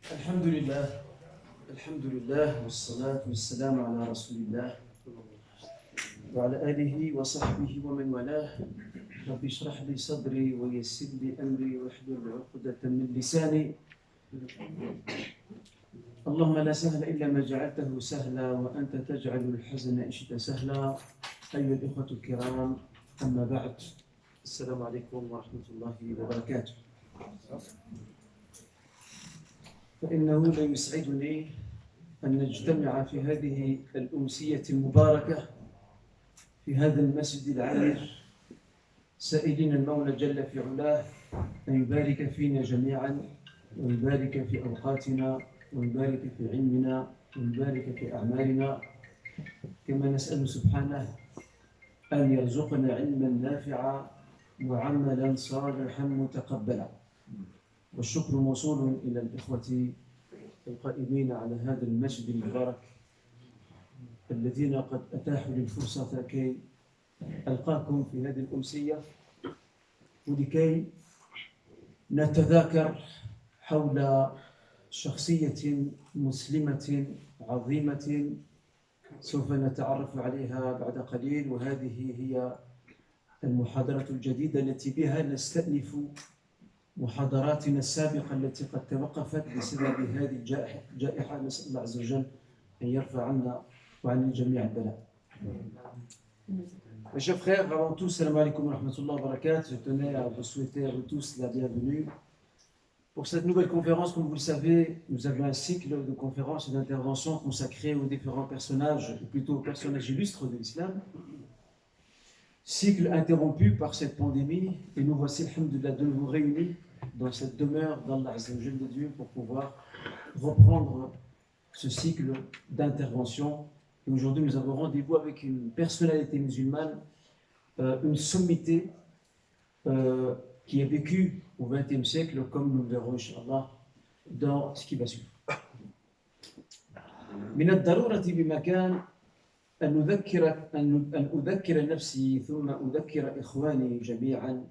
الحمد لله والصلاة والسلام على رسول الله وعلى آله وصحبه ومن والاه. رب اشرح لي صدري ويسر لي أمري واحلل عقدة من لساني. اللهم لا سهل إلا ما جعلته سهلا وأنت تجعل الحزن إن شئت سهلا. أيها الإخوة الكرام، أما بعد، السلام عليكم ورحمة الله وبركاته. فإنه لا يسعدني أن نجتمع في هذه الأمسية المباركة في هذا المسجد العامر، سائلين المولى جل في علاه أن يبارك فينا جميعا، ويبارك في أوقاتنا، ويبارك في علمنا، ويبارك في أعمالنا، كما نسأل سبحانه أن يرزقنا علما نافعا وعملا صالحا متقبلا. والشكر موصول إلى الإخوة القائمين على هذا المسجد المبارك الذين قد أتاحوا لي الفرصة كي ألقاكم في هذه الأمسية، ولكي نتذاكر حول شخصية مسلمة عظيمة سوف نتعرف عليها بعد قليل. وهذه هي المحاضرة الجديدة التي بها نستأنف محاضراتنا السابقة التي قد توقفت بسبب هذه الجائحة. نسأل الله عز وجل أن يرفع عنا وعن الجميع البلاء. Mes chers frères, avant tout, salam alaikum wa rahmatullahi wa barakatuh. Je tenais à vous souhaiter à vous tous la bienvenue. Pour cette nouvelle conférence, comme vous le savez, nous avions un cycle de conférences et d'interventions consacrés aux différents personnages, ou plutôt aux personnages illustres de l'islam. Cycle interrompu par cette pandémie, et nous voici, alhamdoulilah, de nouveau réunis dans cette demeure d'Allah Azza wa Jalla de Dieu pour pouvoir reprendre ce cycle d'intervention. Et aujourd'hui, nous avons rendez-vous avec une personnalité musulmane, une sommité qui a vécu au XXe siècle, comme nous le verrons, Inch'Allah, dans ce qui va suivre. من الضرورة بمكان أن أذكر نفسي ثم أذكر إخواني جميعا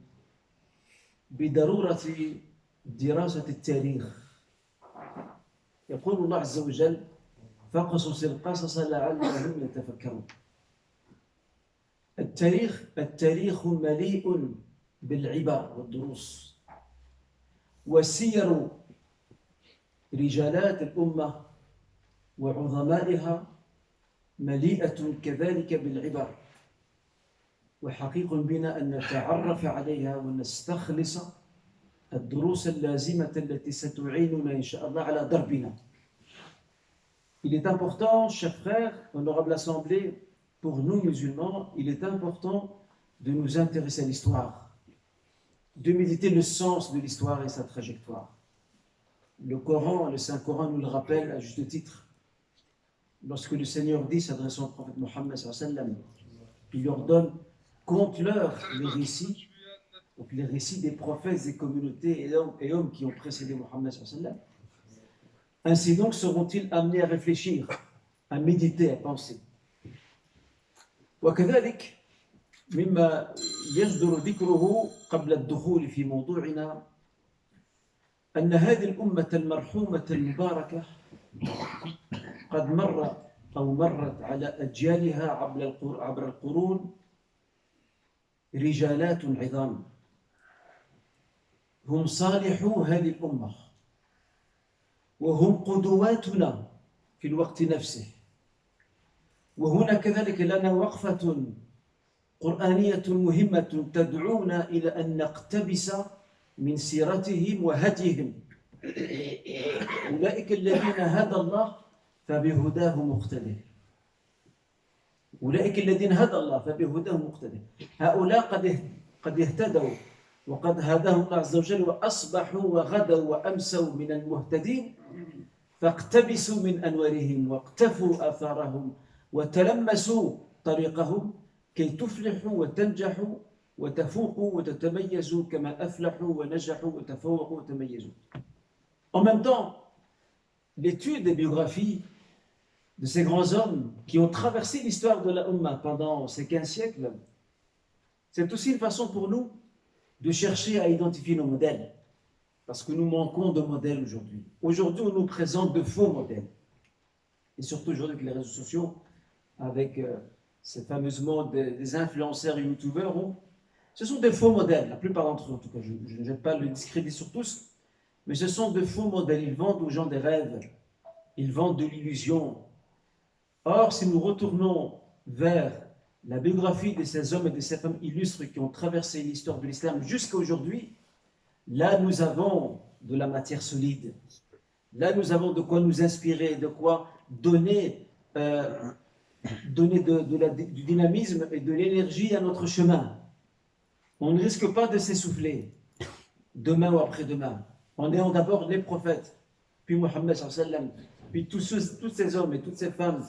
بضرورة دراسة التاريخ. يقول الله عز وجل: فاقصص القصص لعلهم يتفكرون. التاريخ مليء بالعبر والدروس، وسير رجالات الأمة وعظمائها مليئة كذلك بالعبر، وحقيق بنا أن نتعرف عليها ونستخلص الدروس اللازمة التي ستعيننا إن شاء الله على دربنا. Il est important, chers frères, honorable assemblée, pour nous musulmans, il est important de nous intéresser à l'histoire, de méditer le sens de l'histoire et sa trajectoire. Le Coran, le Saint-Coran nous le rappelle à juste titre. Lorsque le Seigneur dit, s'adressant au prophète Mohammed, il leur donne, conte-leur les récits, donc les récits des prophètes et communautés et hommes qui ont précédé Mohammed. Ainsi donc seront-ils amenés à réfléchir, à méditer, à penser. وكذلك مما يجدر ذكره قبل الدخول في موضوعنا أن هذه الأمة المرحومة المباركة قد مرت على أجيالها عبر القرون رجالات عظام هم صالحو هذه الأمة، وهم قدواتنا في الوقت نفسه. وهنا كذلك لنا وقفة قرآنية مهمة تدعونا إلى أن نقتبس من سيرتهم وهديهم. أولئك الذين هدى الله فبهداه مقتدى. أولئك الذين هدى الله فبهداه مقتدى. هؤلاء قد اهتدوا وقد هداهم الله عز وجل وأصبحوا وغدوا وأمسوا من المهتدين، فاقتبسوا من أنوارهم واقتفوا آثارهم وتلمسوا طريقهم كي تفلحوا وتنجحوا وتفوقوا وتتميزوا كما أفلحوا ونجحوا وتفوقوا وتميزوا. En même temps, l'étude des biographies de ces grands hommes qui ont traversé l'histoire de la Ummah pendant ces 15 siècles, c'est aussi une façon pour nous de chercher à identifier nos modèles. Parce que nous manquons de modèles aujourd'hui. Aujourd'hui, on nous présente de faux modèles. Et surtout aujourd'hui avec les réseaux sociaux, avec ces fameuses des influenceurs et youtubeurs, ce sont des faux modèles, la plupart d'entre eux en tout cas. Je ne jette pas le discrédit sur tous, mais ce sont de faux modèles. Ils vendent aux gens des rêves, ils vendent de l'illusion. Or, si nous retournons vers la biographie de ces hommes et de ces femmes illustres qui ont traversé l'histoire de l'islam jusqu'à aujourd'hui, là nous avons de la matière solide. Là nous avons de quoi nous inspirer, de quoi donner, du dynamisme et de l'énergie à notre chemin. On ne risque pas de s'essouffler demain ou après-demain. En ayant d'abord les prophètes, puis Mohammed sallallahu alayhi wa sallam, puis tous ces hommes et toutes ces femmes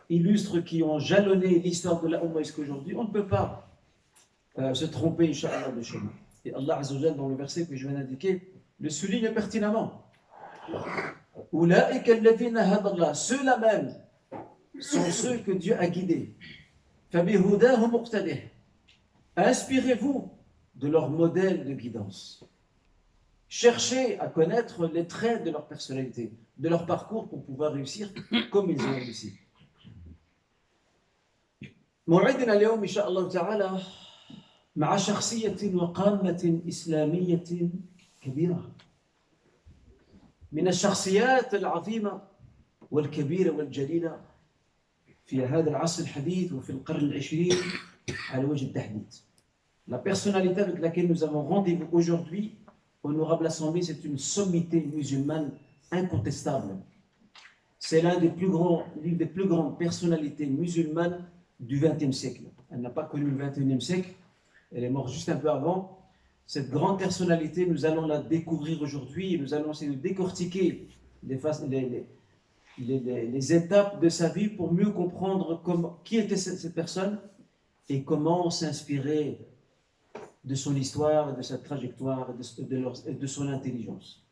illustres qui ont jalonné l'histoire de la Ummah jusqu'à aujourd'hui, on ne peut pas se tromper, Inch'Allah, de chemin. Et Allah Azza wa Jalla, dans le verset que je viens d'indiquer, le souligne pertinemment. Ceux-là même sont ceux que Dieu a guidés. Inspirez-vous de leur modèle de guidance. Cherchez à connaître les traits de leur personnalité, de leur parcours pour pouvoir réussir comme ils ont réussi. موعدنا اليوم إن شاء الله تعالى مع شخصية وقامة إسلامية كبيرة من الشخصيات العظيمة والكبيرة والجليلة في هذا العصر الحديث وفي القرن العشرين على وجه التحديد. La personnalité avec laquelle nous avons rendez-vous aujourd'hui, honorable assemblée, c'est une sommité musulmane incontestable. C'est l'une des plus grandes personnalités musulmanes du XXe siècle. Elle n'a pas connu le XXIe siècle, elle est morte juste un peu avant. Cette grande personnalité, nous allons la découvrir aujourd'hui et nous allons essayer de décortiquer les étapes de sa vie pour mieux comprendre qui était cette personne et comment s'inspirer de son histoire, de sa trajectoire et de son intelligence.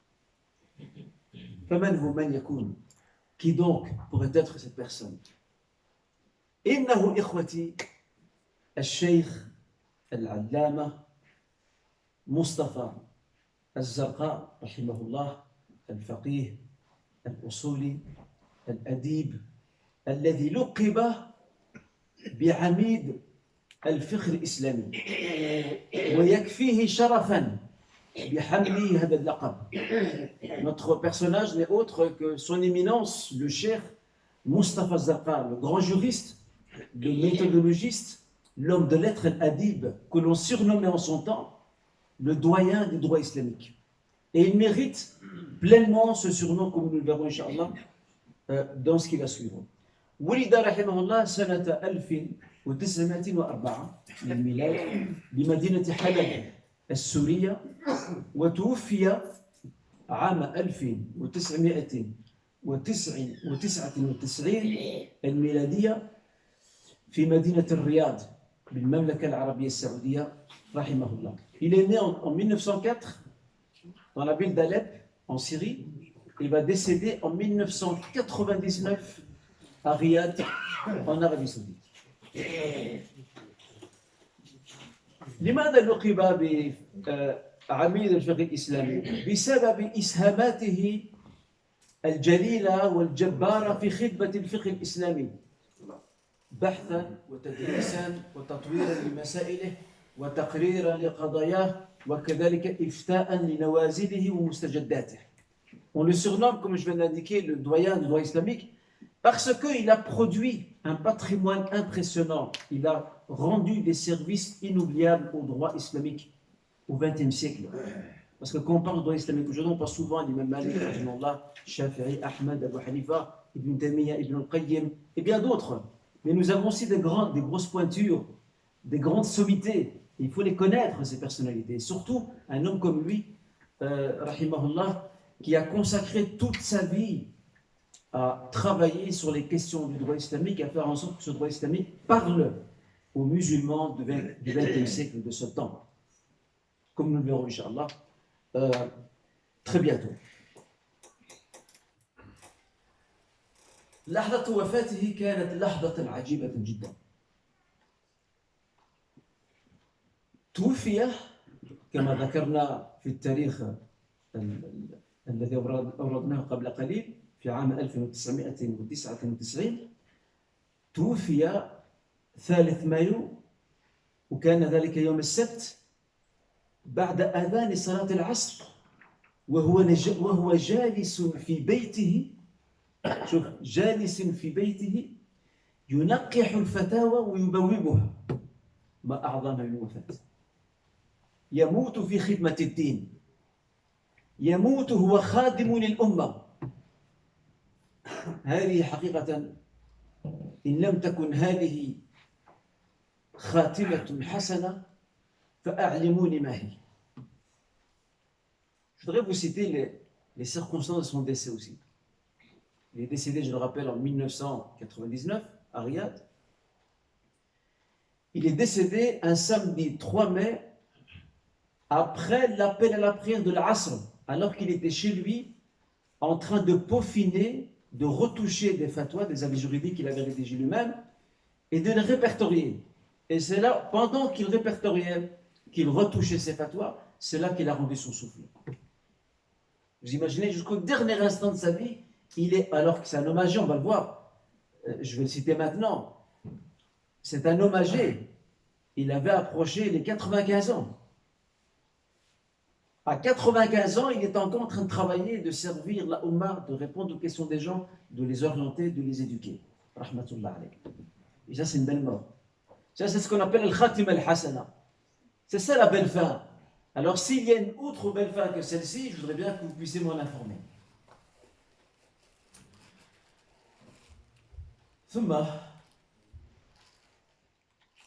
Qui donc pourrait être cette personne? إنه إخوتي الشيخ العلامة مصطفى الزرقاء رحمه الله، الفقيه الأصولي الأديب الذي لقب بعميد الفقه الإسلامي، ويكفيه شرفا بحمله هذا اللقب. Notre personnage n'est autre que son éminence, le cheikh Mustafa Zarqa, le grand juriste, le méthodologiste, l'homme de lettres al-adib, que l'on surnommait en son temps le doyen du droit islamique. Et il mérite pleinement ce surnom, comme nous le verrons, Inch'Allah, dans ce qui va suivre. ولد رحمه الله سنة 1904 للميلاد بمدينة حلب السورية، وتوفي عام 1999 الميلادية في مدينة الرياض بالمملكة العربية السعودية رحمه الله. Il est né en 1904 dans la ville d'Alep en Syrie. Il va décéder en 1999 à Riyad en Arabie Saoudite. لماذا لقب بعميد الفقه الإسلامي؟ بسبب إسهاماته الجليلة والجبارة في خدمة الفقه الإسلامي، بحثا وتدريسا وتطويرا لمسائله وتقريرا لقضاياه وكذلك إفتاء لنوازله ومستجداته. On le surnomme, comme je viens d'indiquer, le doyen du droit islamique parce qu'il a produit un patrimoine impressionnant. Il a rendu des services inoubliables au droit islamique au XXe siècle. Parce que quand on parle de droit islamique aujourd'hui, on pense souvent à l'imam Malik, Shafi'i, Ahmad, Abu Hanifa, Ibn Taymiyyah, Ibn al-Qayyim et bien d'autres. Mais nous avons aussi des grosses pointures, des grandes sommités. Il faut les connaître, ces personnalités. Et surtout, un homme comme lui, rahimahullah, qui a consacré toute sa vie à travailler sur les questions du droit islamique, à faire en sorte que ce droit islamique parle aux musulmans du XXe siècle, de ce temps. Comme nous le verrons, Inch'Allah, très bientôt. لحظة وفاته كانت لحظة عجيبة جدا. توفي كما ذكرنا في التاريخ الذي أوردناه قبل قليل في عام 1999 توفي 3 مايو، وكان ذلك يوم السبت بعد أذان صلاة العصر، وهو جالس في بيته. شوف، جالس في بيته ينقح الفتاوى ويبوبها. ما أعظم الوفاة. يموت في خدمة الدين، يموت هو خادم للأمة. هذه حقيقة إن لم تكن هذه خاتمة حسنة فأعلموني ما هي. Je voudrais vous citer les circonstances de son décès aussi. Il est décédé, je le rappelle, en 1999 à Riyad. Il est décédé un samedi 3 mai après l'appel à la prière de l'Asr, alors qu'il était chez lui en train de peaufiner, de retoucher des fatwas, des avis juridiques qu'il avait rédigés lui-même et de les répertorier. Et c'est là, pendant qu'il répertoriait, qu'il retouchait ses fatwas, c'est là qu'il a rendu son souffle. Vous imaginez, jusqu'au dernier instant de sa vie, il est, alors que c'est un homme âgé, on va le voir, je vais le citer maintenant, c'est un homme âgé, il avait approché les 95 ans. À 95 ans, il est encore en train de travailler, de servir la Ummah, de répondre aux questions des gens, de les orienter, de les éduquer. Rahmatullah alayh. Et ça, c'est une belle mort. Ça, c'est ce qu'on appelle le khatim al-hasana. C'est ça la belle fin. Alors, s'il y a une autre belle fin que celle-ci, je voudrais bien que vous puissiez m'en informer. ثم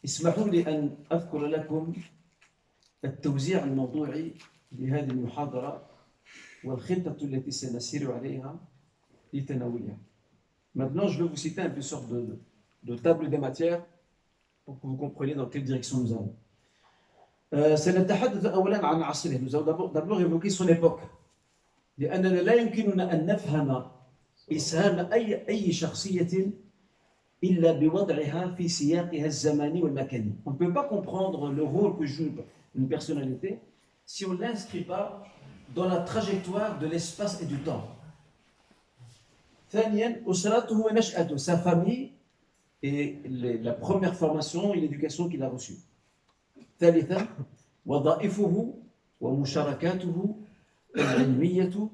اسمحوا لي أن أذكر لكم التوزيع الموضوعي لهذه المحاضرة والخطة التي سنسير عليها لتناولها. Maintenant, je vais vous citer un peu une sorte de table des matières pour que vous compreniez dans quelle direction nous allons. سنتحدث أولا عن عصره. Nous allons d'abord évoquer son époque. لأننا لا يمكننا أن نفهم إسهام أي شخصية إلا بوضعها في سياقها الزماني والمكاني. On ne peut pas comprendre le rôle que joue une personnalité si on ne l'inscrit pas dans la trajectoire de l'espace et du temps. ثانيا أسرته ونشأته, sa famille et la première formation et l'éducation qu'il a reçue. ثالثا وظائفه ومشاركاته العلمية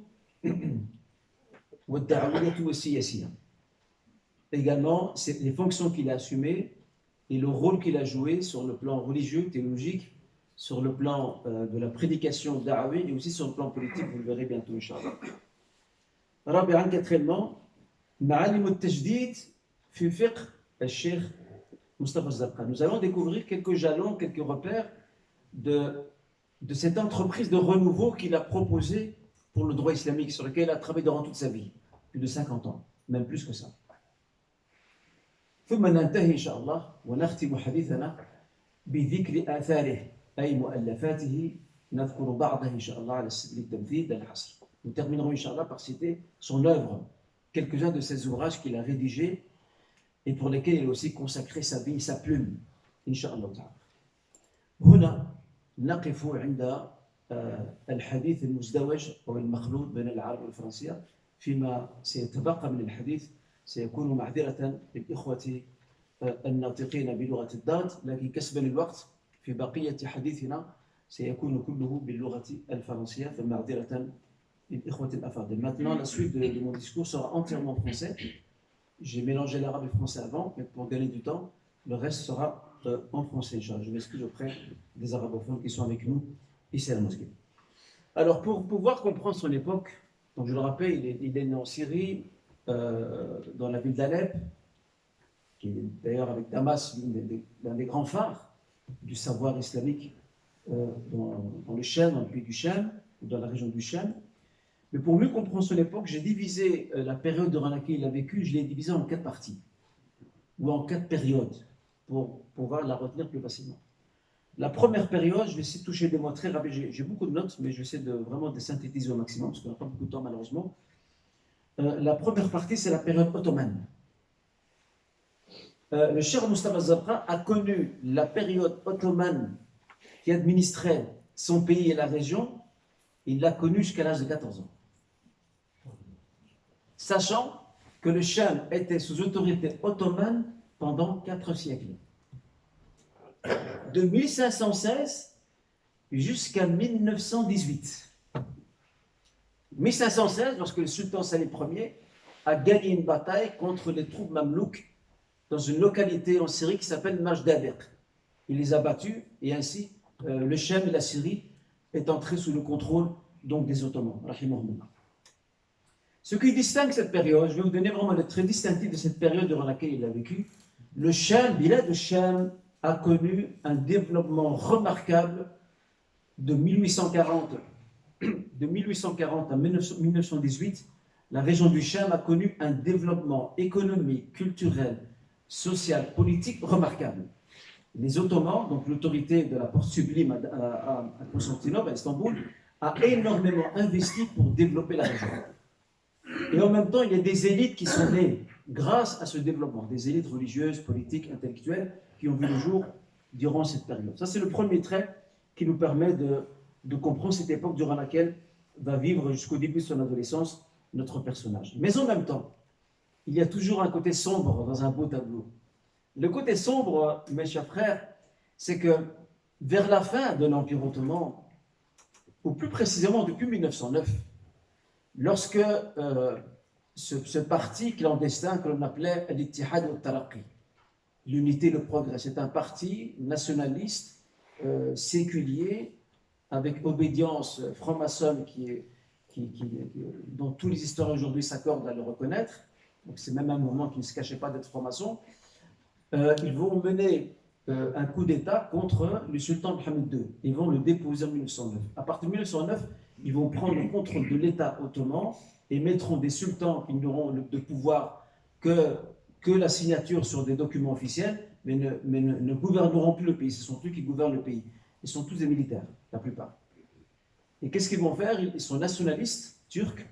والدعوية والسياسية. Également, c'est les fonctions qu'il a assumées et le rôle qu'il a joué sur le plan religieux, théologique, sur le plan de la prédication da'awi et aussi sur le plan politique, vous le verrez bientôt, Inch'Allah. رابعا, quatrièmement, معالم التجديد في فقه الشيخ Moustapha Zabqa. Nous allons découvrir quelques jalons, quelques repères de cette entreprise de renouveau qu'il a proposée pour le droit islamique, sur lequel il a travaillé durant toute sa vie, plus de 50 ans, même plus que ça. ثم ننتهي إن شاء الله ونختم حديثنا بذكر آثاره أي مؤلفاته نذكر بعضها إن شاء الله على سبيل التمثيل للحصر. Nous terminerons إن شاء الله par citer son œuvre, quelques-uns de ses ouvrages qu'il a rédigés et pour lesquels il a aussi consacré sa vie, sa plume, إن شاء الله تعالى. هنا نقف عند الحديث المزدوج أو المخلوط بين العربية والفرنسية. فيما سيتبقى من الحديث سيكون معذرة للإخوة الناطقين بلغة الضاد، لكن كسبا للوقت في بقية حديثنا سيكون كله باللغة الفرنسية، فمعذرة للإخوة الأفاضل. Maintenant, la suite de mon discours sera entièrement français. J'ai mélangé l'arabe et le français avant, mais pour gagner du temps, le reste sera en français. Je m'excuse auprès des arabophones qui sont avec nous ici à la mosquée. Alors, pour pouvoir comprendre son époque, donc je le rappelle, il est né en Syrie, dans la ville d'Alep, qui est d'ailleurs avec Damas l'un des grands phares du savoir islamique dans le Cham, dans le pays du Cham, ou dans la région du Cham. Mais pour mieux comprendre son époque, j'ai divisé la période durant laquelle il a vécu, je l'ai divisé en 4 parties, ou en 4 périodes, pour pouvoir la retenir plus facilement. La première période, je vais essayer de toucher des mots très rapides, j'ai beaucoup de notes, mais je vais essayer de vraiment de synthétiser au maximum, parce qu'on n'a pas beaucoup de temps malheureusement. La première partie, c'est la période ottomane. Le Cheikh Moustapha Zabqa a connu la période ottomane qui administrait son pays et la région Il l'a connu jusqu'à l'âge de 14 ans. Sachant que le Cham était sous autorité ottomane pendant 4 siècles. De 1516 jusqu'à 1918. 1516, lorsque le sultan Salim Ier a gagné une bataille contre les troupes mamelouks dans une localité en Syrie qui s'appelle Majdabiq. Il les a battus et ainsi le Cham et la Syrie est entré sous le contrôle donc des Ottomans. Ce qui distingue cette période, je vais vous donner vraiment le trait distinctif de cette période durant laquelle il a vécu. Le Cham, Bilad de Cham, a connu un développement remarquable de 1840 à 1918. La région du Cham a connu un développement économique, culturel, social, politique remarquable. Les Ottomans, donc l'autorité de la Porte Sublime à Constantinople, à Istanbul, a énormément investi pour développer la région. Et en même temps, il y a des élites qui sont nées grâce à ce développement, des élites religieuses, politiques, intellectuelles, qui ont vu le jour durant cette période. Ça, c'est le premier trait qui nous permet de comprendre cette époque durant laquelle va vivre jusqu'au début de son adolescence notre personnage. Mais en même temps, il y a toujours un côté sombre dans un beau tableau. Le côté sombre, mes chers frères, c'est que vers la fin de l'Empire ottoman, ou plus précisément depuis 1909, lorsque ce parti clandestin que l'on appelait l'Ittihad al-Taraqi, l'unité, le progrès, c'est un parti nationaliste, séculier, avec obédience franc-maçonne dont tous les historiens aujourd'hui s'accordent à le reconnaître. Donc c'est même un mouvement qui ne se cachait pas d'être franc-maçon. Ils vont mener un coup d'État contre le sultan Mohammed II. Ils vont le déposer en 1909. À partir de 1909, ils vont prendre le contrôle de l'État ottoman et mettront des sultans qui n'auront de pouvoir que la signature sur des documents officiels, mais ne gouverneront plus le pays. Ce sont eux qui gouvernent le pays. Ils sont tous des militaires, la plupart. Et qu'est-ce qu'ils vont faire? Ils sont nationalistes, turcs.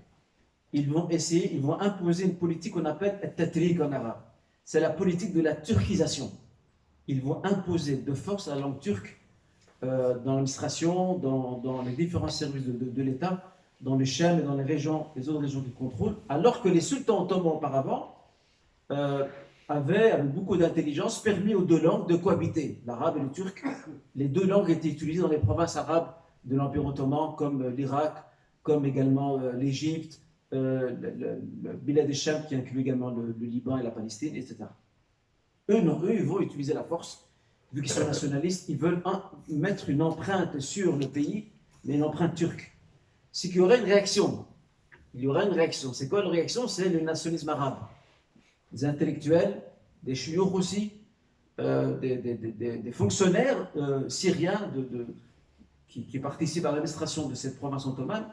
Ils vont imposer une politique qu'on appelle « tatrik » en arabe. C'est la politique de la turquisation. Ils vont imposer de force la langue turque dans l'administration, dans les différents services de l'État, dans le Cham et dans les autres régions du contrôle, alors que les sultans ottomans auparavant avaient, avec beaucoup d'intelligence, permis aux deux langues de cohabiter, l'arabe et le turc. Les deux langues étaient utilisées dans les provinces arabes de l'Empire ottoman, comme l'Irak, comme également l'Égypte, le Bilad al-Cham qui inclut également le Liban et la Palestine, etc. Eux, ils vont utiliser la force, vu qu'ils sont nationalistes, ils veulent mettre une empreinte sur le pays, mais une empreinte turque. C'est qu'il y aurait une réaction. Il y aurait une réaction. C'est quoi la réaction? C'est le nationalisme arabe. Des intellectuels, des chouyours aussi, des fonctionnaires syriens qui participent à l'administration de cette province ottomane,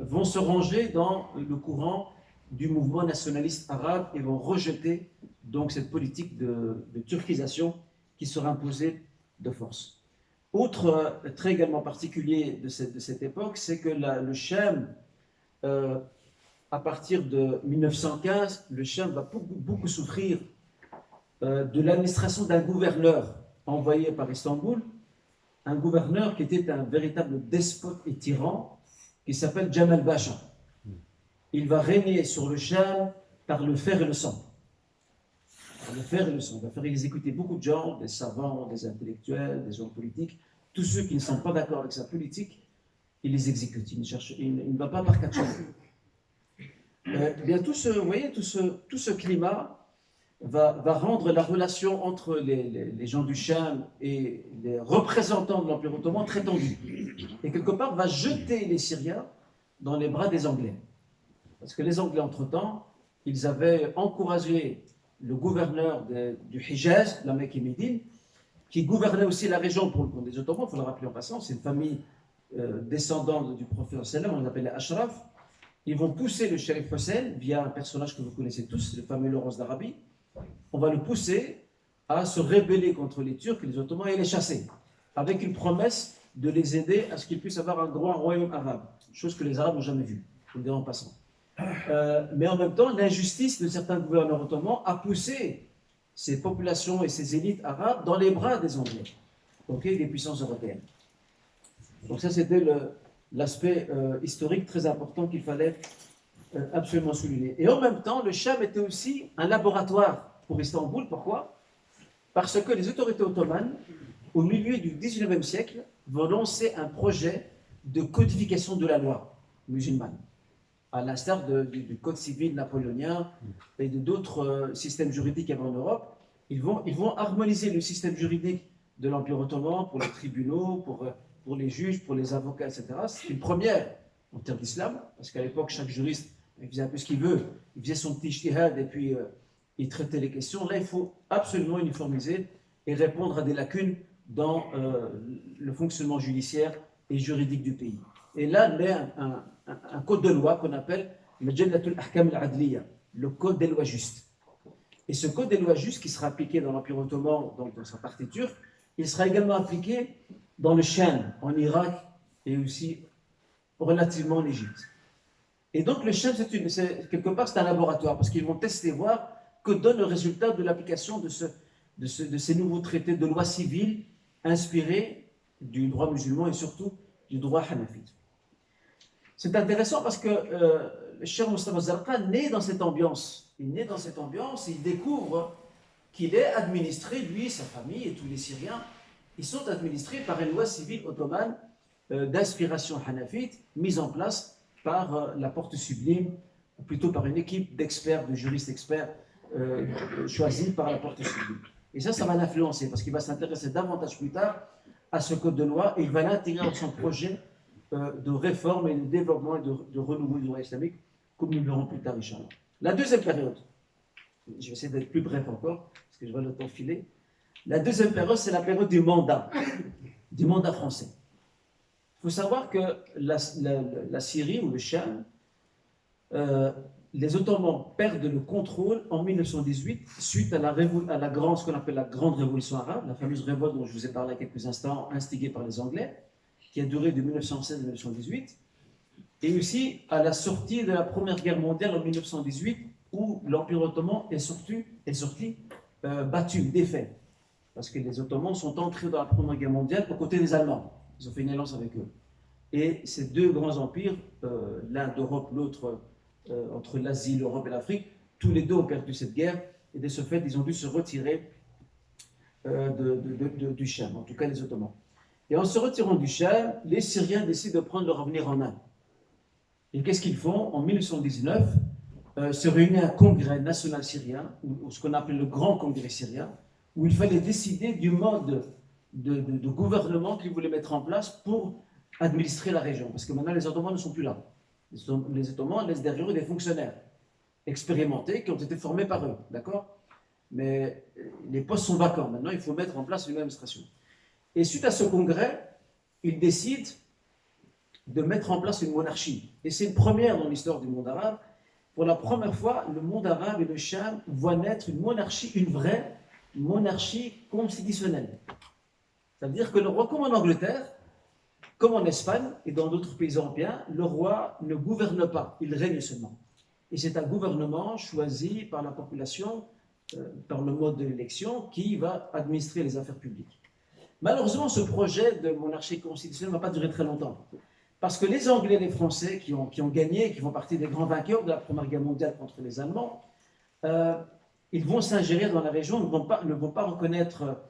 vont se ranger dans le courant du mouvement nationaliste arabe et vont rejeter donc cette politique de turquisation qui sera imposée de force. Autre trait également particulier de cette époque, c'est que le Cham, à partir de 1915, le Cham va beaucoup souffrir de l'administration d'un gouverneur envoyé par Istanbul, un gouverneur qui était un véritable despote et tyran, qui s'appelle Jamal Basha. Il va régner sur le Cham par le fer et le sang. Par le fer et le sang. Il va faire exécuter beaucoup de gens, des savants, des intellectuels, des hommes politiques. Tous ceux qui ne sont pas d'accord avec sa politique, il les exécute. Il ne va pas par quatre chemins. Bien, vous voyez, tout ce climat va rendre la relation entre les gens du Cham et les représentants de l'Empire ottoman très tendue. Et quelque part, va jeter les Syriens dans les bras des Anglais. Parce que les Anglais, entre-temps, ils avaient encouragé le gouverneur du Hijaz, la Mecque et Médine, qui gouvernait aussi la région pour le compte des Ottomans, il faut le rappeler en passant, c'est une famille descendante du prophète sallam, on l'appelle les Ashraf. Ils vont pousser le shérif Hussein via un personnage que vous connaissez tous, le fameux Laurence d'Arabie. On va le pousser à se rebeller contre les Turcs et les Ottomans et les chasser, avec une promesse de les aider à ce qu'ils puissent avoir un grand royaume arabe, chose que les Arabes n'ont jamais vue, je le dis en passant. Mais en même temps, l'injustice de certains gouverneurs ottomans a poussé ces populations et ces élites arabes dans les bras des Anglais, des puissances européennes. Donc ça, c'était l'aspect historique très important qu'il fallait absolument souligner. Et en même temps, le Cham était aussi un laboratoire pour Istanbul. Pourquoi? Parce que les autorités ottomanes, au milieu du XIXe siècle, vont lancer un projet de codification de la loi musulmane, à l'instar du Code civil napoléonien et de d'autres systèmes juridiques qu'il y avait en Europe. Ils vont harmoniser le système juridique de l'Empire ottoman pour les tribunaux, pour les juges, pour les avocats, etc. C'est une première en termes d'islam, parce qu'à l'époque, chaque juriste il faisait un peu ce qu'il veut, il faisait son petit ijtihad et puis il traitait les questions. Là, il faut absolument uniformiser et répondre à des lacunes dans le fonctionnement judiciaire et juridique du pays. Et là, il y a un code de loi qu'on appelle Majallatul Ahkam al-Adliya, le code des lois justes. Et ce code des lois justes qui sera appliqué dans l'Empire ottoman, donc dans sa partie turque, il sera également appliqué dans le Cham, en Irak et aussi relativement en Égypte. Et donc le Cham, quelque part, c'est un laboratoire parce qu'ils vont tester, voir que donne le résultat de l'application de ces nouveaux traités de loi civile inspirés du droit musulman et surtout du droit hanafite. C'est intéressant parce que le Cheikh Moustapha Zarqa naît dans cette ambiance. Il naît dans cette ambiance et il découvre qu'il est administré, lui, sa famille et tous les Syriens, ils sont administrés par une loi civile ottomane d'inspiration hanafite mise en place par la Porte Sublime, ou plutôt par une équipe d'experts, de juristes experts choisis par la Porte Sublime. Et ça va l'influencer parce qu'il va s'intéresser davantage plus tard à ce code de loi et il va l'intégrer dans son projet de réforme et de développement et de renouveau du droit islamique, comme nous le verrons plus tard, Inch'Allah. La deuxième période, je vais essayer d'être plus bref encore, parce que je vois le temps filer. La deuxième période, c'est la période du mandat français. Il faut savoir que la Syrie ou le Cham, les Ottomans perdent le contrôle en 1918 suite à ce qu'on appelle la Grande Révolution arabe, la fameuse révolte dont je vous ai parlé il y a quelques instants, instigée par les Anglais, qui a duré de 1916 à 1918, et aussi à la sortie de la Première Guerre mondiale en 1918, où l'Empire ottoman est sorti battu, défait, parce que les Ottomans sont entrés dans la Première Guerre mondiale aux côtés des Allemands. Ils ont fait une alliance avec eux. Et ces deux grands empires, l'un d'Europe, l'autre entre l'Asie, l'Europe et l'Afrique, tous les deux ont perdu cette guerre, et de ce fait, ils ont dû se retirer du Cham, en tout cas les Ottomans. Et en se retirant du Cham, les Syriens décident de prendre leur avenir en main. Et qu'est-ce qu'ils font? En 1919, se réunit un congrès national syrien, ou ce qu'on appelle le Grand Congrès syrien, où il fallait décider du mode de gouvernement qu'ils voulaient mettre en place pour administrer la région. Parce que maintenant, les Ottomans ne sont plus là. Les Ottomans laissent derrière eux des fonctionnaires expérimentés qui ont été formés par eux, d'accord? Mais les postes sont vacants. Maintenant, il faut mettre en place une administration. Et suite à ce congrès, ils décident de mettre en place une monarchie. Et c'est une première dans l'histoire du monde arabe. Pour la première fois, le monde arabe et le Cham voient naître une monarchie, une vraie monarchie constitutionnelle. Ça veut dire que le roi, comme en Angleterre, comme en Espagne et dans d'autres pays européens, le roi ne gouverne pas, il règne seulement. Et c'est un gouvernement choisi par la population, par le mode de l'élection, qui va administrer les affaires publiques. Malheureusement, ce projet de monarchie constitutionnelle ne va pas durer très longtemps. Parce que les Anglais et les Français qui ont gagné, qui font partie des grands vainqueurs de la Première Guerre mondiale contre les Allemands, ils vont s'ingérer dans la région, ne vont pas reconnaître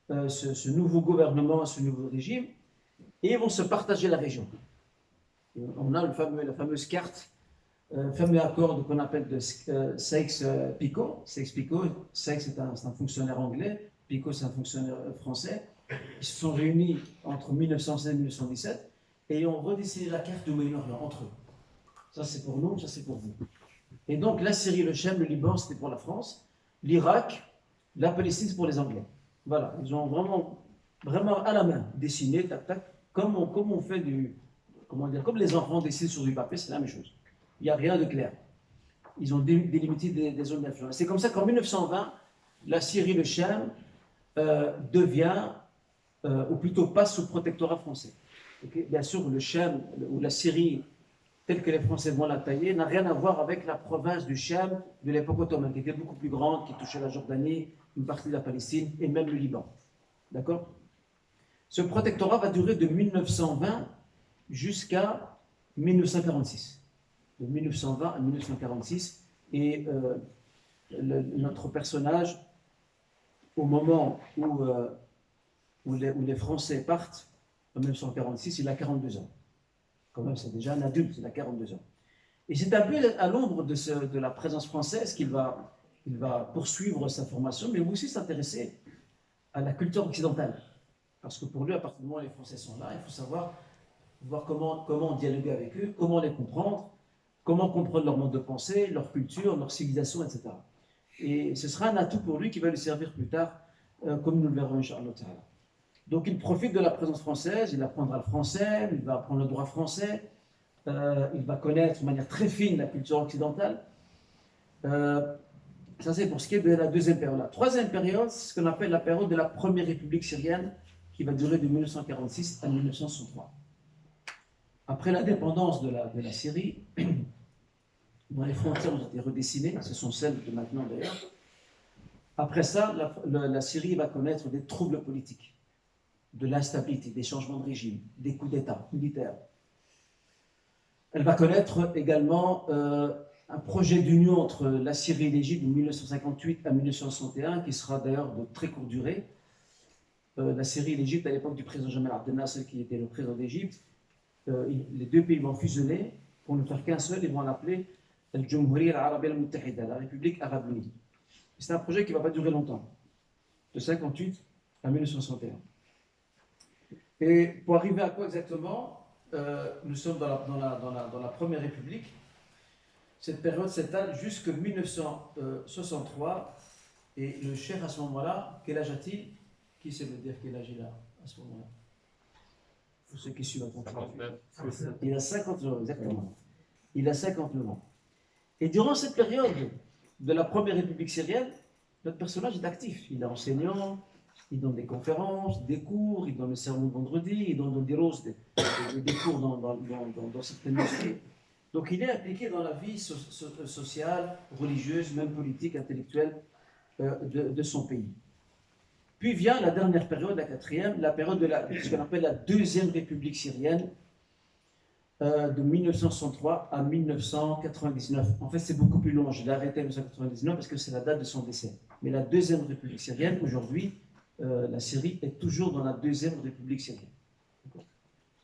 ce nouveau gouvernement, ce nouveau régime, et ils vont se partager la région. Et on a la fameuse carte, le fameux accord qu'on appelle de Sykes-Picot. Sykes c'est un fonctionnaire anglais, Picot c'est un fonctionnaire français. Ils se sont réunis entre 1916 et 1917 et ont redessiné la carte du Moyen-Orient entre eux. Ça c'est pour nous, ça c'est pour vous. Et donc la Syrie, le Cham, le Liban c'était pour la France, l'Irak, la Palestine c'est pour les Anglais. Voilà, ils ont vraiment à la main dessiné, tac tac, comme on fait comme les enfants dessinent sur du papier, c'est la même chose. Il n'y a rien de clair. Ils ont délimité des zones d'influence. C'est comme ça qu'en 1920, la Syrie, le Cham, devient, ou plutôt passe sous protectorat français. Okay? Bien sûr, le Cham ou la Syrie, telle que les Français vont la tailler, n'a rien à voir avec la province du Cham de l'époque ottomane, qui était beaucoup plus grande, qui touchait la Jordanie, une partie de la Palestine et même le Liban. D'accord? Ce protectorat va durer de 1920 jusqu'à 1946. De 1920 à 1946. Et notre personnage, au moment où les Français partent, en 1946, il a 42 ans. Quand même, c'est déjà un adulte, il a 42 ans. Et c'est un peu à l'ombre de la présence française qu'il va poursuivre sa formation, mais aussi s'intéresser à la culture occidentale. Parce que pour lui, à partir du moment où les Français sont là, il faut savoir voir comment dialoguer avec eux, comment les comprendre, comment comprendre leur mode de pensée, leur culture, leur civilisation, etc. Et ce sera un atout pour lui qui va lui servir plus tard, comme nous le verrons, Inch'Allah. Donc il profite de la présence française, il apprendra le français, il va apprendre le droit français, il va connaître de manière très fine la culture occidentale. Ça c'est pour ce qui est de la deuxième période. La troisième période, c'est ce qu'on appelle la période de la première République syrienne, qui va durer de 1946 à 1963. Après l'indépendance de la Syrie, dont les frontières ont été redessinées, ce sont celles de maintenant d'ailleurs, après ça, la Syrie va connaître des troubles politiques, de l'instabilité, des changements de régime, des coups d'État militaires. Elle va connaître également un projet d'union entre la Syrie et l'Égypte de 1958 à 1961, qui sera d'ailleurs de très courte durée. La Syrie et l'Égypte, à l'époque du président Jamal Abdel Nasser, qui était le président d'Égypte, les deux pays vont fusionner pour ne faire qu'un seul, ils vont l'appeler Al-Jumhuriyya al-Arabiyya al-Muttahida, la République arabe unie. C'est un projet qui ne va pas durer longtemps, de 1958 à 1961. Et pour arriver à quoi exactement, nous sommes dans la Première République. Cette période s'étale jusqu'en 1963. Et le cheikh, à ce moment-là, quel âge a-t-il? Qui sait me dire quel âge il a à ce moment-là? Pour ceux qui suivent attentivement. Il a 59 ans, exactement. Il a 59 ans. Et durant cette période de la Première République syrienne, notre personnage est actif. Il est enseignant, il donne des conférences, des cours, il donne le sermon de vendredi, il donne des roses, des cours dans certaines mosquées. Donc il est impliqué dans la vie sociale, religieuse, même politique, intellectuelle de son pays. Puis vient la dernière période, la quatrième, la période de ce qu'on appelle la Deuxième République syrienne, de 1963 à 1999. En fait, c'est beaucoup plus long. Je l'ai arrêté en 1999 parce que c'est la date de son décès. Mais la Deuxième République syrienne, aujourd'hui, la Syrie est toujours dans la Deuxième République syrienne.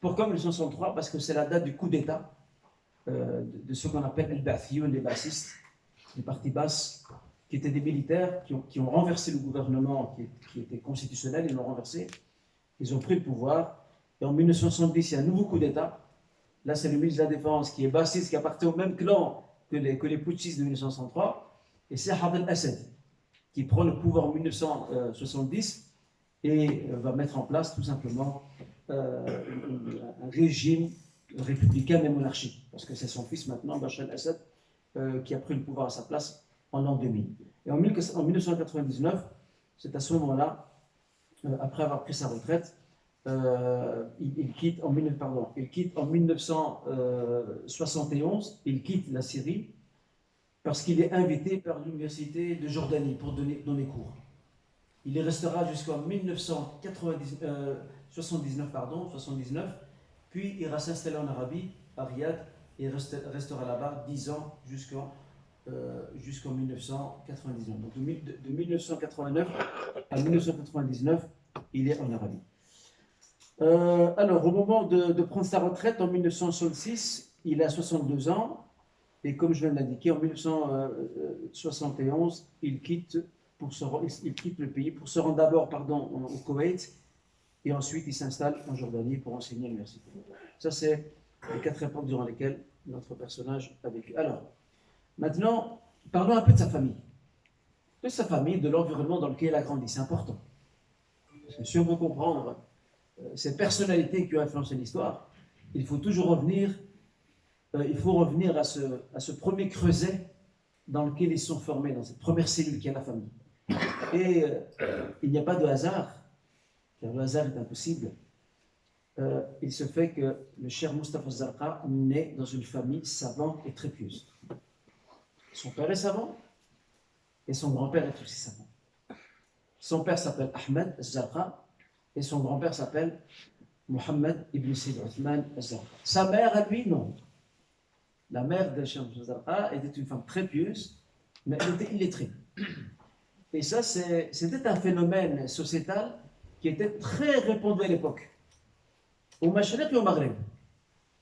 Pourquoi 1963? Parce que c'est la date du coup d'État de ce qu'on appelle el-Ba'thiyoun, les bassistes, les partis basses, qui étaient des militaires qui ont renversé le gouvernement qui était constitutionnel, ils l'ont renversé, ils ont pris le pouvoir, et en 1970, il y a un nouveau coup d'État. Là, c'est le ministre de la Défense qui est bassiste, qui appartient au même clan que les putschistes de 1963, et c'est Hafez al-Assad qui prend le pouvoir en 1970 et va mettre en place tout simplement un régime républicain mais monarchique, parce que c'est son fils maintenant, Bachar al-Assad, qui a pris le pouvoir à sa place en l'an 2000. Et en 1999, c'est à ce moment-là, après avoir pris sa retraite, il quitte en 1971, il quitte la Syrie parce qu'il est invité par l'université de Jordanie pour donner cours. Il y restera jusqu'en 1979, puis il ira s'installer en Arabie, à Riyad, et restera là-bas 10 ans jusqu'en 1999. Donc de 1989 à 1999, il est en Arabie. Alors, au moment de prendre sa retraite en 1966, il a 62 ans. Et comme je viens de l'indiquer, en 1971, il quitte le pays pour se rendre d'abord au Koweït, et ensuite il s'installe en Jordanie pour enseigner à l'université. Ça, c'est les 4 époques durant lesquelles notre personnage a vécu. Alors, maintenant, parlons un peu de sa famille. De l'environnement dans lequel il a grandi. C'est important. Parce que si on veut comprendre ces personnalités qui ont influencé l'histoire, il faut toujours revenir à ce premier creuset dans lequel ils sont formés, dans cette première cellule qui est la famille. Et il n'y a pas de hasard, car le hasard est impossible. Il se fait que le cher Mustafa Zarqa naît dans une famille savante et très pieuse. Son père est savant et son grand-père est aussi savant. Son père s'appelle Ahmed Zarqa et son grand-père s'appelle Mohammed ibn Sayyid Othman al-Zarqa. Sa mère, à lui, non. La mère de Cheikh al-Zarqa était une femme très pieuse, mais elle était illettrée. Et ça, c'était un phénomène sociétal qui était très répandu à l'époque, au Mashriq et au Maghreb.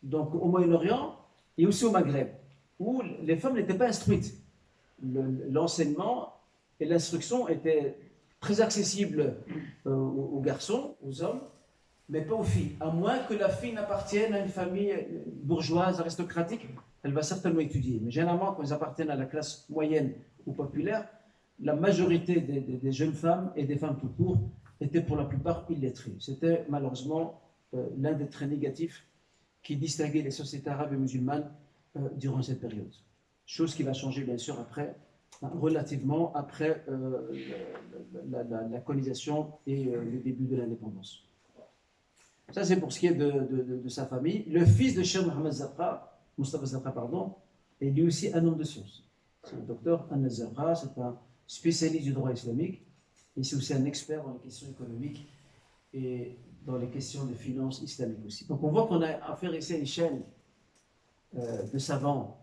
Donc au Moyen-Orient et aussi au Maghreb, où les femmes n'étaient pas instruites. L'enseignement et l'instruction étaient très accessibles aux garçons, aux hommes, mais pas aux filles. À moins que la fille n'appartienne à une famille bourgeoise, aristocratique, elle va certainement étudier. Mais généralement, quand ils appartiennent à la classe moyenne ou populaire, la majorité des jeunes femmes et des femmes tout court étaient pour la plupart illettrées. C'était malheureusement l'un des traits négatifs qui distinguait les sociétés arabes et musulmanes durant cette période. Chose qui va changer bien sûr après, relativement après la colonisation et le début de l'indépendance. Ça c'est pour ce qui est de sa famille. Le fils de Cheikh Mohammed Zarqa, Mustafa Zarqa, pardon, est lui aussi un homme de science. C'est le docteur Anas Zarqa, c'est un spécialiste du droit islamique, et c'est aussi un expert dans les questions économiques et dans les questions de finances islamiques aussi. Donc on voit qu'on a affaire ici à une chaîne de savants.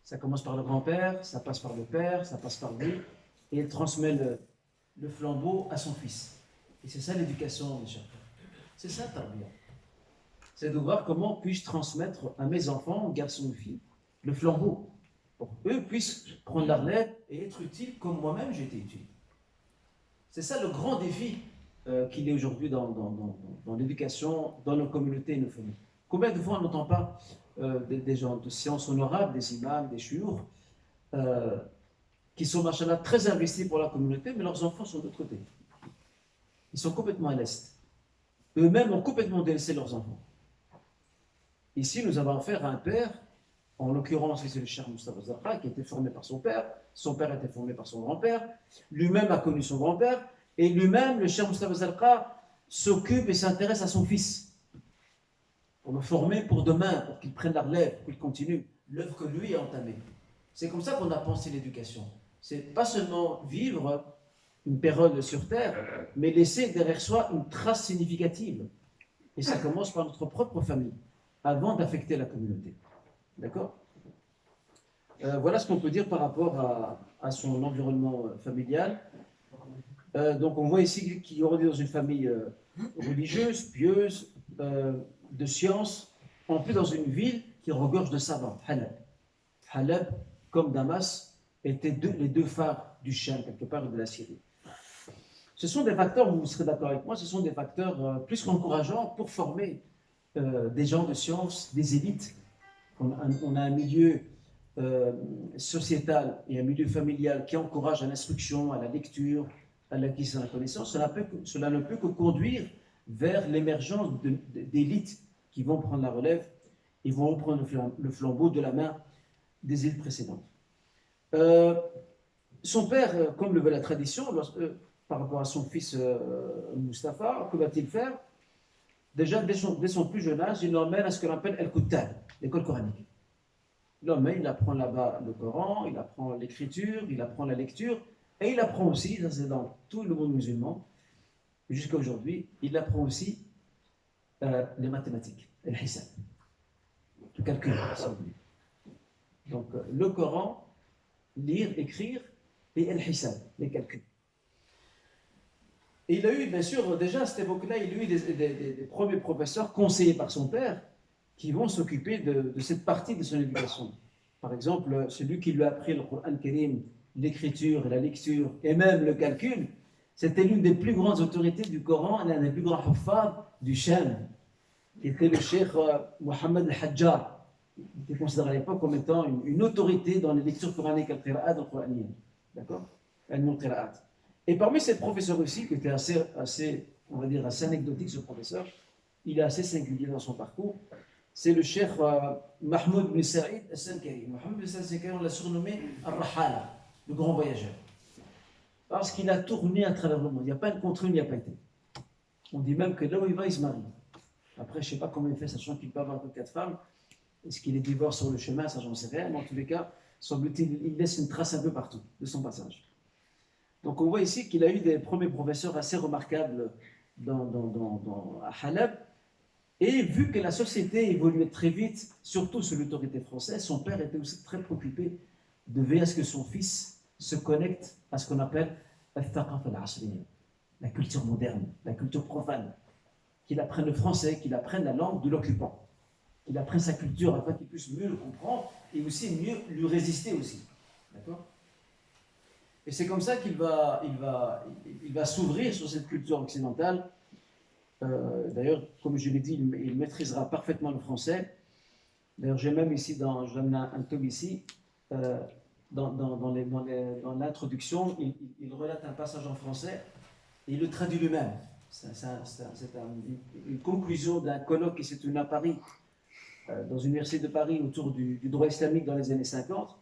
Ça commence par le grand-père, ça passe par le père, ça passe par lui, et il transmet le flambeau à son fils. Et c'est ça l'éducation, mes chers frères. C'est ça, Tarbiya. C'est de voir comment puis-je transmettre à mes enfants, garçons ou filles, le flambeau, pour qu'eux puissent prendre la relève et être utiles comme moi-même j'ai été utile. C'est ça le grand défi qu'il est aujourd'hui dans l'éducation, dans nos communautés et nos familles. Combien de fois on n'entend pas des gens de sciences honorables, des imams, des chouyours, qui sont, machallah, très investis pour la communauté, mais leurs enfants sont de l'autre côté. Ils sont complètement à l'est. Eux-mêmes ont complètement délaissé leurs enfants. Ici, nous avons affaire à un père, en l'occurrence, c'est le Cheikh Mustafa Zarqa, qui a été formé par son père a été formé par son grand-père, lui-même a connu son grand-père, et lui-même, le Cheikh Mustafa Zarqa, s'occupe et s'intéresse à son fils, pour le former pour demain, pour qu'il prenne la relève, pour qu'il continue l'œuvre que lui a entamée. C'est comme ça qu'on a pensé l'éducation. C'est pas seulement vivre une période sur Terre, mais laisser derrière soi une trace significative. Et ça commence par notre propre famille, avant d'affecter la communauté. D'accord ? Voilà ce qu'on peut dire par rapport à son environnement familial. Donc on voit ici qu'il grandit dans une famille religieuse, pieuse, de science, en plus dans une ville qui regorge de savants, Halab. Halab, comme Damas, étaient les deux phares du Cham, quelque part de la Syrie. Ce sont des facteurs, vous serez d'accord avec moi, ce sont des facteurs plus qu'encourageants pour former des gens de science, des élites. On a un milieu sociétal et un milieu familial qui encourage à l'instruction, à la lecture, à l'acquisition de la connaissance. Cela ne peut que conduire vers l'émergence d'élites qui vont prendre la relève et vont reprendre le flambeau de la main des élites précédentes. Son père, comme le veut la tradition, par rapport à son fils Mustapha, que va-t-il faire? Déjà, dès son plus jeune âge, il l'emmène à ce qu'on appelle El-Kuttab, l'école coranique. L'homme, il apprend là-bas le Coran, il apprend l'écriture, il apprend la lecture, et il apprend aussi, ça c'est dans tout le monde musulman, jusqu'à aujourd'hui, il apprend aussi les mathématiques, le hisab, le calcul, si vous voulez. Donc, le Coran, lire, écrire, et el hisab, les calculs. Et il a eu, bien sûr, déjà à cette époque-là, il a eu des premiers professeurs conseillés par son père qui vont s'occuper de cette partie de son éducation. Par exemple, celui qui lui a appris le Coran Karim, l'écriture, la lecture et même le calcul, c'était l'une des plus grandes autorités du Coran, l'un des plus grands huffaz du Cham, qui était le cheikh Mohammed al-Hajjar. Il était considéré à l'époque comme étant une autorité dans les lectures coraniques al-Qira'at al-Qur'aniyya. D'accord? Al-Qira'at. Et parmi ces professeurs aussi, qui était assez, on va dire, assez anecdotique, ce professeur, il est assez singulier dans son parcours, c'est le cheikh Mahmoud bin Saïd al-Sankari. Mahmoud bin Saïd al-Sankari, on l'a surnommé Al-Rahala, le grand voyageur. Parce qu'il a tourné à travers le monde. Il n'y a pas une contre une, il n'y a pas été. On dit même que là où il va, il se marie. Après, je ne sais pas comment il fait, sachant qu'il peut avoir que 4 femmes. Est-ce qu'il est divorcé sur le chemin? Ça, j'en sais rien. Mais en tous les cas, semble-t-il, il laisse une trace un peu partout de son passage. Donc on voit ici qu'il a eu des premiers professeurs assez remarquables à Halab. Et vu que la société évoluait très vite, surtout sous l'autorité française, son père était aussi très préoccupé de veiller à ce que son fils se connecte à ce qu'on appelle la culture moderne, la culture profane, qu'il apprenne le français, qu'il apprenne la langue de l'occupant, qu'il apprenne sa culture afin qu'il puisse mieux le comprendre et aussi mieux lui résister aussi. D'accord? Et c'est comme ça qu'il va s'ouvrir sur cette culture occidentale. D'ailleurs, comme je l'ai dit, il maîtrisera parfaitement le français. D'ailleurs, j'ai même ici, je donne un tome ici, dans l'introduction, il relate un passage en français et il le traduit lui-même. C'est une conclusion d'un colloque qui s'est tenu à Paris, dans l'université de Paris, autour du droit islamique dans les années 50.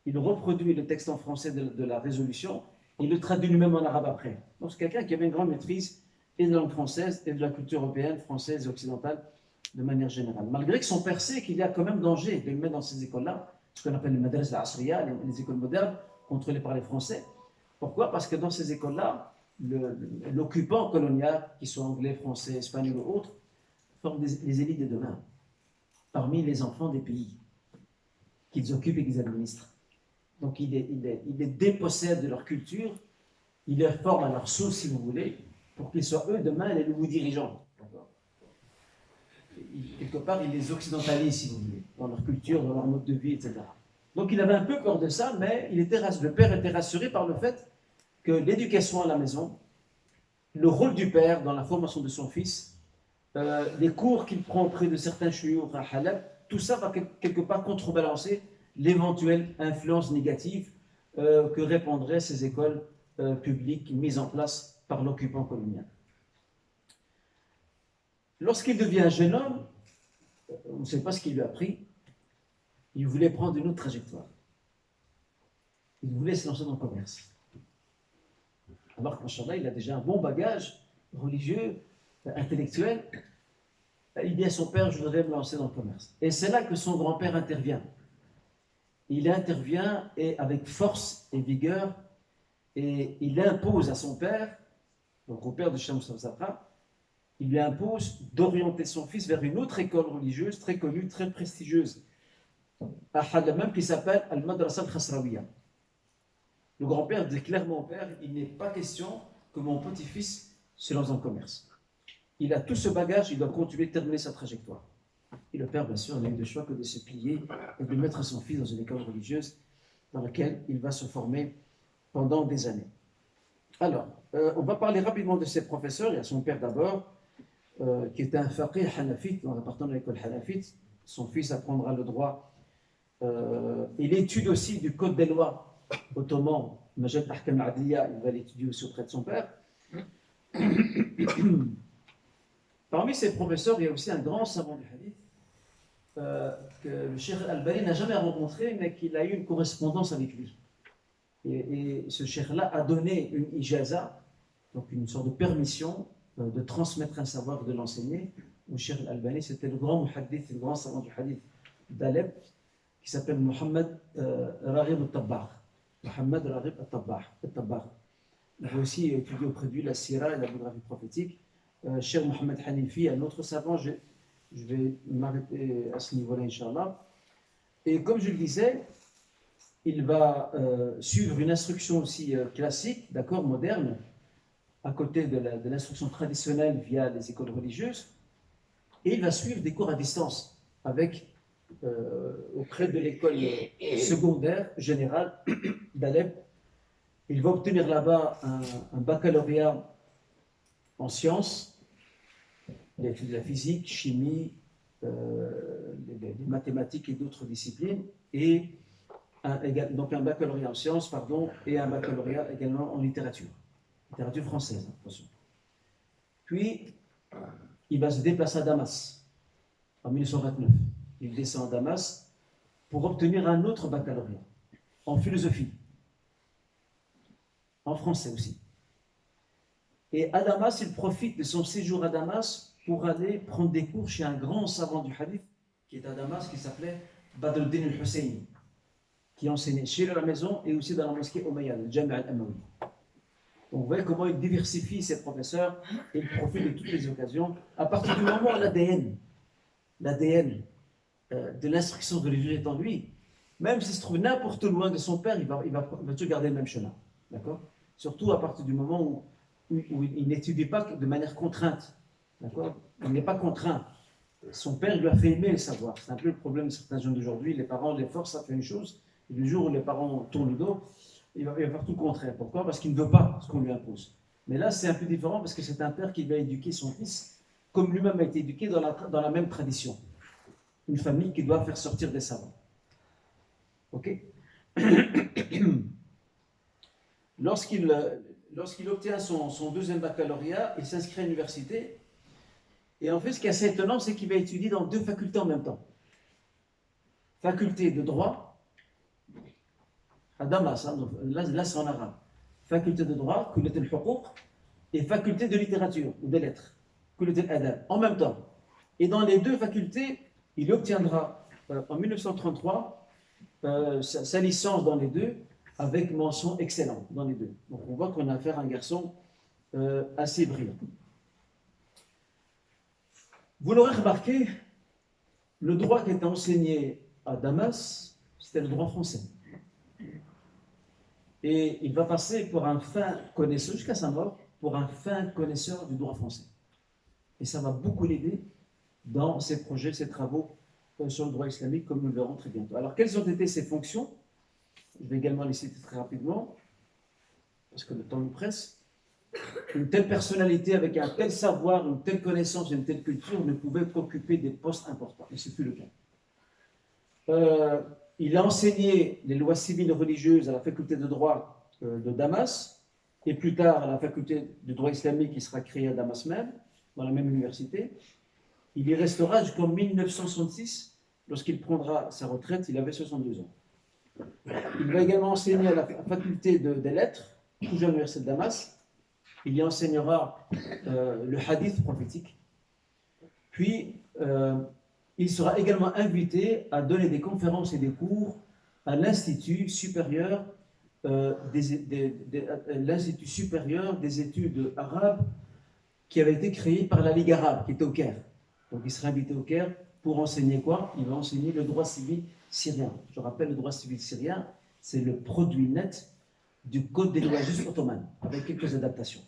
Il reproduit le texte en français de la résolution et il le traduit lui-même en arabe après. Donc c'est quelqu'un qui avait une grande maîtrise et de la langue française et de la culture européenne, française et occidentale de manière générale. Malgré que son père sait qu'il y a quand même danger de le mettre dans ces écoles-là, ce qu'on appelle les madras al-asriya, les écoles modernes contrôlées par les Français. Pourquoi? Parce que dans ces écoles-là, l'occupant colonial, qu'il soit anglais, français, espagnol ou autre, forme les élites de demain, parmi les enfants des pays qu'ils occupent et qu'ils administrent. Donc il les dépossède de leur culture, il les forme à leur sauce, si vous voulez, pour qu'ils soient eux demain les nouveaux dirigeants. Quelque part, il les occidentalise, si vous voulez, dans leur culture, dans leur mode de vie, etc. Donc il avait un peu peur de ça, mais le père était rassuré par le fait que l'éducation à la maison, le rôle du père dans la formation de son fils, les cours qu'il prend auprès de certains chouyours à Halab, tout ça va quelque part contrebalancer l'éventuelle influence négative que répandraient ces écoles publiques mises en place par l'occupant colonial. Lorsqu'il devient jeune homme, on ne sait pas ce qu'il lui a pris, il voulait prendre une autre trajectoire. Il voulait se lancer dans le commerce. Alors qu'Inch'Allah, il a déjà un bon bagage religieux, intellectuel. Il dit à son père, je voudrais me lancer dans le commerce. Et c'est là que son grand-père intervient. Il intervient et avec force et vigueur, et il impose à son père, donc au père de Shams al-Zafra, il lui impose d'orienter son fils vers une autre école religieuse très connue, très prestigieuse, à Haddamam, qui s'appelle Al-Madrasa al-Khasrawiya. Le grand-père dit clairement au père, il n'est pas question que mon petit-fils se lance dans le commerce. Il a tout ce bagage, il doit continuer de terminer sa trajectoire. Et le père, bien sûr, n'a eu de choix que de se plier et de mettre son fils dans une école religieuse dans laquelle il va se former pendant des années. Alors, on va parler rapidement de ses professeurs. Il y a son père d'abord, qui était un faqih hanafite, en appartenant à l'école hanafite. Son fils apprendra le droit et l'étude aussi du code des lois ottoman, Majid Ahkam al-Adliya, il va l'étudier aussi auprès de son père. Parmi ses professeurs, il y a aussi un grand savant du hadith que le Cheikh Al-Albani n'a jamais rencontré, mais qu'il a eu une correspondance avec lui. Et ce cheikh-là a donné une ijaza, donc une sorte de permission de transmettre un savoir, de l'enseigner. Le Cheikh Al-Albani, c'était le grand muhaddith, le grand savant du hadith d'Alep, qui s'appelle Mohammed Raghib al-Tabbah. Mohammed Raghib al-Tabbah. Il a aussi étudié auprès de lui la sira et la biographie prophétique. Cheikh Mohammed Hanifi, un autre savant, je vais m'arrêter à ce niveau-là, Inch'Allah. Et comme je le disais, il va suivre une instruction aussi classique, d'accord, moderne, à côté de l'instruction traditionnelle via les écoles religieuses, et il va suivre des cours à distance auprès de l'école secondaire générale d'Alep. Il va obtenir là-bas un baccalauréat en sciences, il a étudié la physique, chimie, les mathématiques et d'autres disciplines, et donc un baccalauréat en sciences, et un baccalauréat également en littérature française, attention. Puis, il va se déplacer à Damas, en 1929. Il descend à Damas pour obtenir un autre baccalauréat, en philosophie, en français aussi. Et à Damas, il profite de son séjour à Damas pour aller prendre des cours chez un grand savant du hadith qui est à Damas, qui s'appelait Badruddin al-Husayni, qui enseignait chez lui à la maison et aussi dans la mosquée Umayyad, le Jami' al-Amawi. Donc, vous voyez comment il diversifie ses professeurs et il profite de toutes les occasions. À partir du moment où l'ADN de l'instruction religieuse est en lui, même s'il se trouve n'importe où loin de son père, il va toujours garder le même chemin. D'accord? Surtout à partir du moment où il n'étudie pas de manière contrainte. D'accord? Il n'est pas contraint. Son père lui a fait aimer le savoir. C'est un peu le problème de certains jeunes d'aujourd'hui. Les parents les forcent à faire une chose, et le jour où les parents tournent le dos, il va faire tout le contraire. Pourquoi? Parce qu'il ne veut pas ce qu'on lui impose. Mais là, c'est un peu différent parce que c'est un père qui va éduquer son fils comme lui-même a été éduqué dans la même tradition. Une famille qui doit faire sortir des savants. Ok? Lorsqu'il obtient son deuxième baccalauréat, il s'inscrit à l'université. Et en fait, ce qui est assez étonnant, c'est qu'il va étudier dans deux facultés en même temps. Faculté de droit, à Damas, hein, donc là c'est en arabe. Faculté de droit, et faculté de littérature ou de lettres, en même temps. Et dans les deux facultés, il obtiendra en 1933 sa licence dans les deux, avec mention excellente dans les deux. Donc on voit qu'on a affaire à un garçon assez brillant. Vous l'aurez remarqué, le droit qui était enseigné à Damas, c'était le droit français. Et il va passer pour un fin connaisseur, jusqu'à sa mort, pour un fin connaisseur du droit français. Et ça va beaucoup l'aider dans ses projets, ses travaux sur le droit islamique, comme nous le verrons très bientôt. Alors, quelles ont été ses fonctions? Je vais également les citer très rapidement, parce que le temps nous presse. Une telle personnalité, avec un tel savoir, une telle connaissance, une telle culture, ne pouvait qu'occuper des postes importants. Et ce fut le cas. Il a enseigné les lois civiles et religieuses à la faculté de droit de Damas, et plus tard à la faculté de droit islamique qui sera créée à Damas même, dans la même université. Il y restera jusqu'en 1966, lorsqu'il prendra sa retraite, il avait 62 ans. Il va également enseigner à la faculté des lettres, toujours à l'université de Damas. Il y enseignera le hadith prophétique. Puis, il sera également invité à donner des conférences et des cours à l'Institut supérieur, l'Institut supérieur des études arabes qui avait été créé par la Ligue arabe, qui était au Caire. Donc il sera invité au Caire pour enseigner quoi? Il va enseigner le droit civil syrien. Je rappelle, le droit civil syrien, c'est le produit net du Code des lois justes ottomanes, avec quelques adaptations.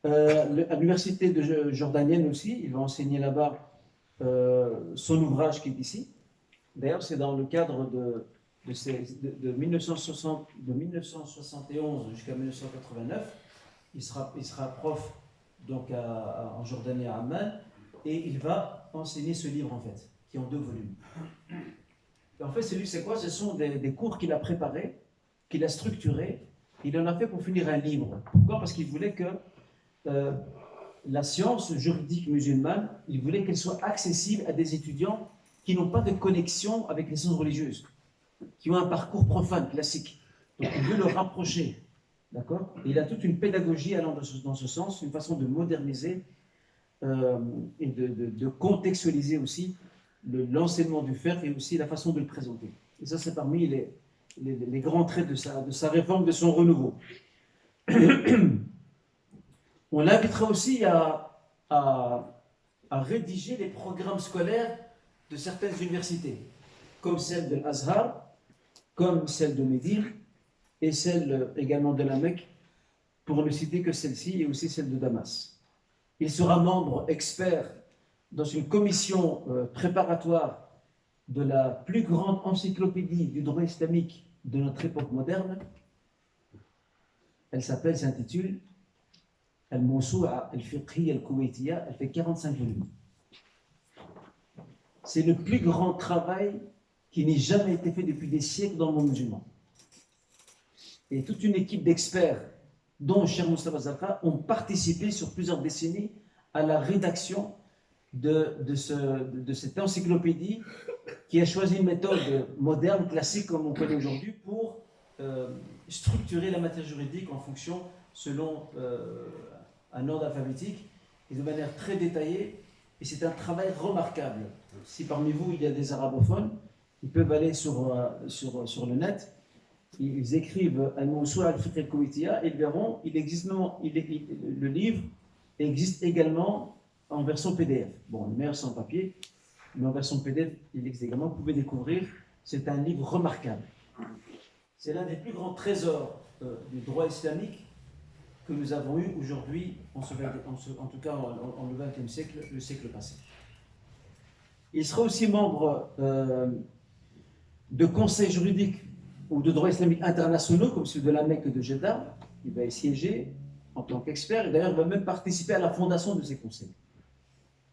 À l'université de jordanienne aussi, il va enseigner là-bas son ouvrage qui est ici. D'ailleurs, c'est dans le cadre de 1971 jusqu'à 1989. Il sera prof donc en Jordanie à Amman, et il va enseigner ce livre en fait, qui est en 2 volumes. Et en fait, c'est quoi? Ce sont des cours qu'il a préparés, qu'il a structurés. Il en a fait pour finir un livre. Pourquoi? Parce qu'il voulait que la science juridique musulmane, il voulait qu'elle soit accessible à des étudiants qui n'ont pas de connexion avec les sciences religieuses, qui ont un parcours profane, classique. Donc il veut le rapprocher. D'accord? Il a toute une pédagogie allant dans ce sens, une façon de moderniser et de contextualiser aussi l'enseignement du fiqh et aussi la façon de le présenter. Et ça, c'est parmi les grands traits de sa réforme, de son renouveau. On l'invitera aussi à rédiger les programmes scolaires de certaines universités, comme celle de l'Azhar, comme celle de Médine, et celle également de la Mecque, pour ne citer que celle-ci, et aussi celle de Damas. Il sera membre expert dans une commission préparatoire de la plus grande encyclopédie du droit islamique de notre époque moderne. Elle s'intitule Al-Mawsu'a al-Fiqhiyya al-Kuwaitiyya. Elle fait 45 volumes. C'est le plus grand travail qui n'ait jamais été fait depuis des siècles dans le monde musulman. Et toute une équipe d'experts, dont Cheikh Moustapha Zarqa, ont participé sur plusieurs décennies à la rédaction de cette encyclopédie, qui a choisi une méthode moderne, classique, comme on connaît aujourd'hui, pour structurer la matière juridique en fonction, selon un ordre alphabétique, et de manière très détaillée. Et c'est un travail remarquable. Si parmi vous il y a des arabophones, ils peuvent aller sur le net ils écrivent Al-Mawsou' al-Fiqh al-Kuwaitiyya, ils verront, le livre existe également en version PDF. Bon, le meilleur c'est en papier, mais en version PDF, il existe également. Vous pouvez découvrir, c'est un livre remarquable. C'est l'un des plus grands trésors du droit islamique que nous avons eu aujourd'hui, en tout cas en le XXe siècle, le siècle passé. Il sera aussi membre de conseils juridiques ou de droit islamique internationaux, comme celui de la Mecque et de Jeddah. Il va y siéger en tant qu'expert, et d'ailleurs il va même participer à la fondation de ces conseils.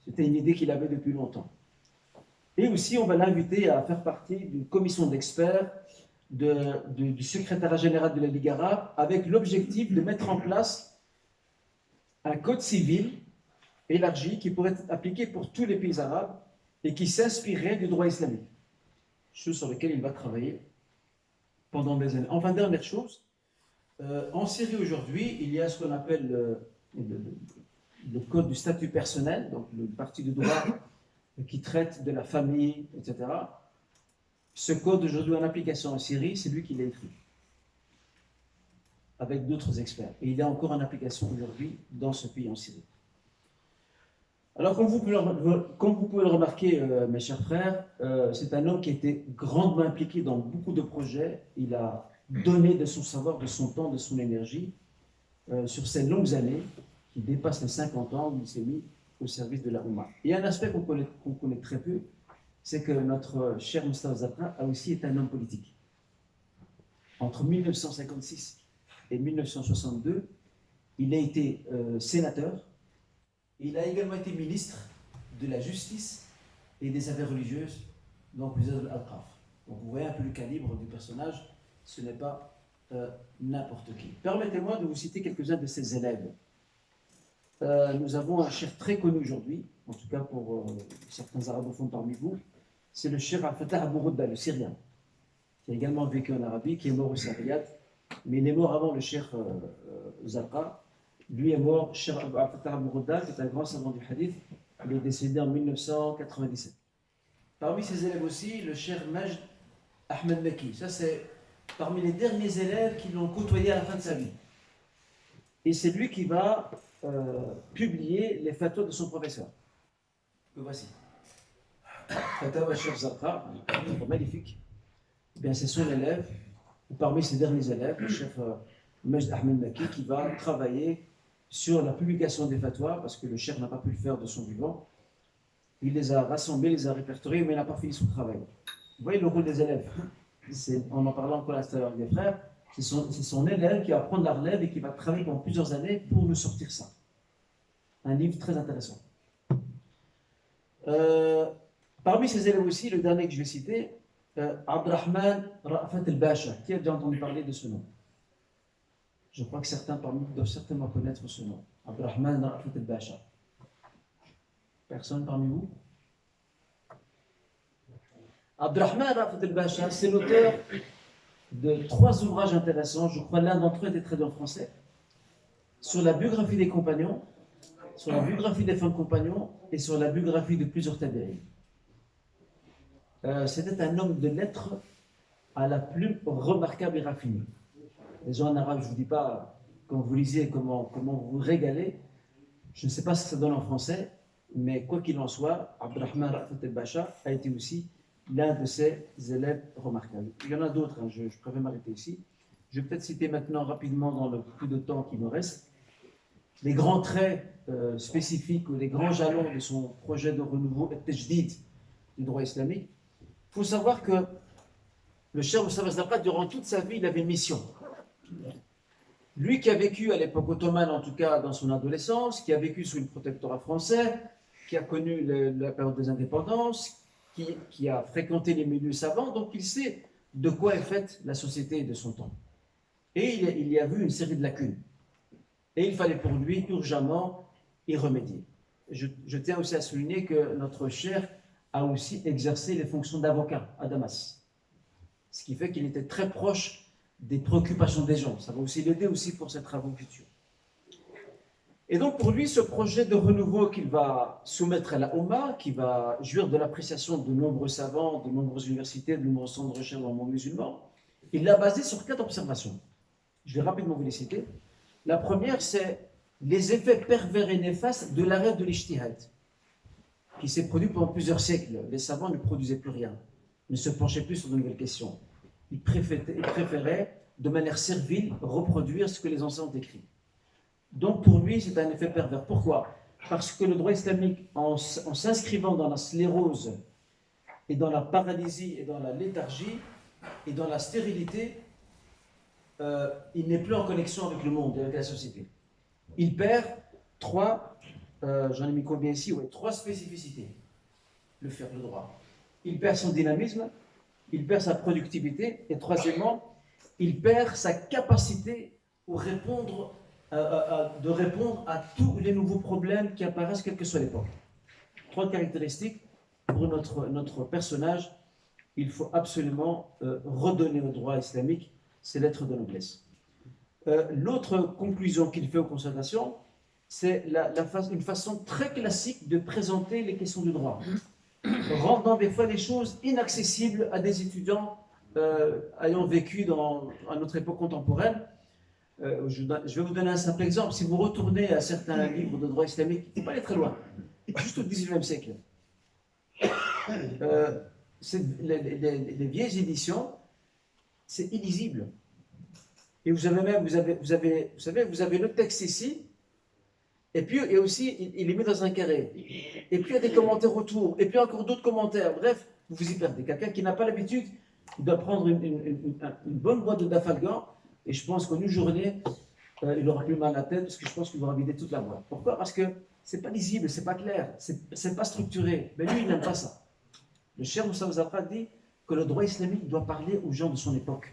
C'était une idée qu'il avait depuis longtemps. Et aussi, on va l'inviter à faire partie d'une commission d'experts du secrétariat général de la Ligue arabe, avec l'objectif de mettre en place un code civil élargi qui pourrait être appliqué pour tous les pays arabes et qui s'inspirerait du droit islamique, chose sur laquelle il va travailler pendant des années. Enfin, dernière chose, en Syrie aujourd'hui, il y a ce qu'on appelle le code du statut personnel, donc le parti de droit qui traite de la famille, etc. Ce code aujourd'hui en application en Syrie, c'est lui qui l'a écrit, avec d'autres experts. Et il est encore en application aujourd'hui dans ce pays en Syrie. Alors, comme vous pouvez le remarquer, mes chers frères, c'est un homme qui a été grandement impliqué dans beaucoup de projets. Il a donné de son savoir, de son temps, de son énergie sur ces longues années qui dépassent les 50 ans où il s'est mis au service de la Oumma. Il y a un aspect qu'on connaît très peu, c'est que notre cher Moustapha Zafra a aussi été un homme politique. Entre 1956 et 1962, il a été sénateur. Il a également été ministre de la Justice et des Affaires religieuses, donc le Al-Qaf. Donc vous voyez un peu le calibre du personnage, ce n'est pas n'importe qui. Permettez-moi de vous citer quelques-uns de ses élèves. Nous avons un cheikh très connu aujourd'hui, en tout cas pour certains arabophones parmi vous, c'est le cheikh Al-Fatah Abu Ghudda, le Syrien, qui a également vécu en Arabie, qui est mort au Riyad, mais il est mort avant le cheikh Zarqa. Lui est mort, cheikh Al-Fatah Abu Ghudda, qui est un grand savant du hadith, il est décédé en 1997. Parmi ses élèves aussi, le cheikh Majd Ahmed Maki, ça c'est parmi les derniers élèves qui l'ont côtoyé à la fin de sa vie. Et c'est lui qui va publier les fatwas de son professeur. Que voici. Fatawa Cheikh Zarqa, un livre magnifique. Eh bien, c'est son élève, ou parmi ses derniers élèves, le Cheikh Majd Ahmed Maki, qui va travailler sur la publication des fatwas, parce que le Cheikh n'a pas pu le faire de son vivant. Il les a rassemblés, les a répertoriés, mais il n'a pas fini son travail. Vous voyez le rôle des élèves. On en parlait encore à l'extérieur des frères. C'est son élève qui va prendre la relève et qui va travailler pendant plusieurs années pour nous sortir ça. Un livre très intéressant. Parmi ces élèves aussi, le dernier que je vais citer, Abdrahman Ra'afat al-Basha. Qui a déjà entendu parler de ce nom? Je crois que certains parmi vous doivent certainement connaître ce nom. Abdrahman Ra'afat al-Basha. Personne parmi vous? Abdrahman Ra'afat al-Basha, c'est l'auteur de 3 ouvrages intéressants. Je crois l'un d'entre eux était traduit en français. Sur la biographie des compagnons, sur la biographie des femmes compagnons et sur la biographie de plusieurs tabi'in. C'était un homme de lettres à la plus remarquable et raffinée. Les gens en arabe, je ne vous dis pas, quand vous lisez, comment vous vous régalez. Je ne sais pas ce que ça donne en français, mais quoi qu'il en soit, Abdrahman Ra'afat al-Basha a été aussi l'un de ses élèves remarquables. Il y en a d'autres, hein, je préfère m'arrêter ici. Je vais peut-être citer maintenant rapidement, dans le peu de temps qui me reste, les grands traits spécifiques ou les grands jalons de son projet de renouveau et tajdid du droit islamique. Il faut savoir que le cheikh Moustapha Zafra, durant toute sa vie, il avait une mission. Lui qui a vécu à l'époque ottomane, en tout cas dans son adolescence, qui a vécu sous le protectorat français, qui a connu la période des indépendances, qui a fréquenté les milieux savants, donc il sait de quoi est faite la société de son temps. Et il y a vu une série de lacunes. Et il fallait pour lui urgemment y remédier. Je tiens aussi à souligner que notre cheikh a aussi exercé les fonctions d'avocat à Damas. Ce qui fait qu'il était très proche des préoccupations des gens. Ça va aussi l'aider aussi pour ses travaux futurs. Et donc pour lui, ce projet de renouveau qu'il va soumettre à la Oumma, qui va jouir de l'appréciation de nombreux savants, de nombreuses universités, de nombreux centres de recherche dans le monde musulman, Il l'a basé sur 4 observations. Je vais rapidement vous les citer. La première, c'est les effets pervers et néfastes de l'arrêt de l'ijtihad, qui s'est produit pendant plusieurs siècles. Les savants ne produisaient plus rien, ne se penchaient plus sur de nouvelles questions. Ils préféraient, de manière servile, reproduire ce que les anciens ont écrit. Donc pour lui, c'est un effet pervers. Pourquoi? Parce que le droit islamique, en s'inscrivant dans la sclérose, et dans la paralysie, et dans la léthargie, et dans la stérilité, il n'est plus en connexion avec le monde et avec la société. Il perd 3, j'en ai mis combien ici? Ouais, 3 spécificités, le droit. Il perd son dynamisme, il perd sa productivité, et troisièmement, il perd sa capacité de répondre à tous les nouveaux problèmes qui apparaissent, quelle que soit l'époque. 3 caractéristiques pour notre personnage. Il faut absolument redonner au droit islamique ses lettres de noblesse. L'autre conclusion qu'il fait aux consultations, c'est une façon très classique de présenter les questions du droit, rendant des fois les choses inaccessibles à des étudiants ayant vécu à notre époque contemporaine. Je vais vous donner un simple exemple. Si vous retournez à certains livres de droit islamique, il ne faut pas aller très loin, juste au XIXe siècle. Les vieilles éditions, c'est illisible. Et vous avez le texte ici, et puis et aussi il est mis dans un carré. Et puis il y a des commentaires autour, et puis encore d'autres commentaires. Bref, vous vous y perdez. Quelqu'un qui n'a pas l'habitude doit prendre une bonne boîte de dafalgan, et je pense qu'en une journée, il aura plus mal à la tête, parce que je pense qu'il aura vidé toute la boîte. Pourquoi? Parce que c'est pas lisible, c'est pas clair, c'est pas structuré. Mais lui, il n'aime pas ça. Le Cheikh Moussa Zafra dit que le droit islamique doit parler aux gens de son époque.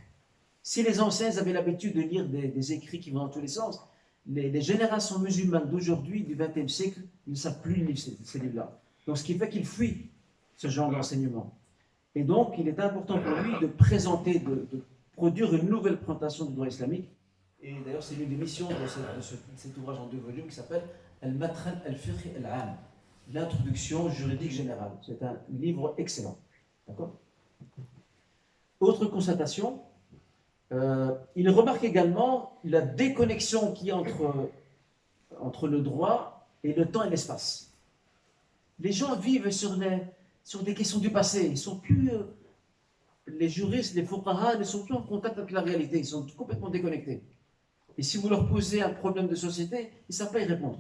Si les anciens avaient l'habitude de lire des écrits qui vont dans tous les sens, les générations musulmanes d'aujourd'hui, du XXe siècle, ils ne savent plus lire ces livres-là. Donc ce qui fait qu'ils fuient ce genre d'enseignement. Et donc il est important pour lui de présenter, de produire une nouvelle présentation du droit islamique. Et d'ailleurs c'est l'une des missions de cet ouvrage en 2 volumes qui s'appelle Al-Matran al-Fiqh al-Am, l'introduction juridique générale. C'est un livre excellent. D'accord? Autre constatation, il remarque également la déconnexion qu'il y a entre le droit et le temps et l'espace. Les gens vivent sur des questions du passé. Ils sont plus, les juristes, les fuqaha ne sont plus en contact avec la réalité. Ils sont complètement déconnectés. Et si vous leur posez un problème de société, ils ne savent pas y répondre.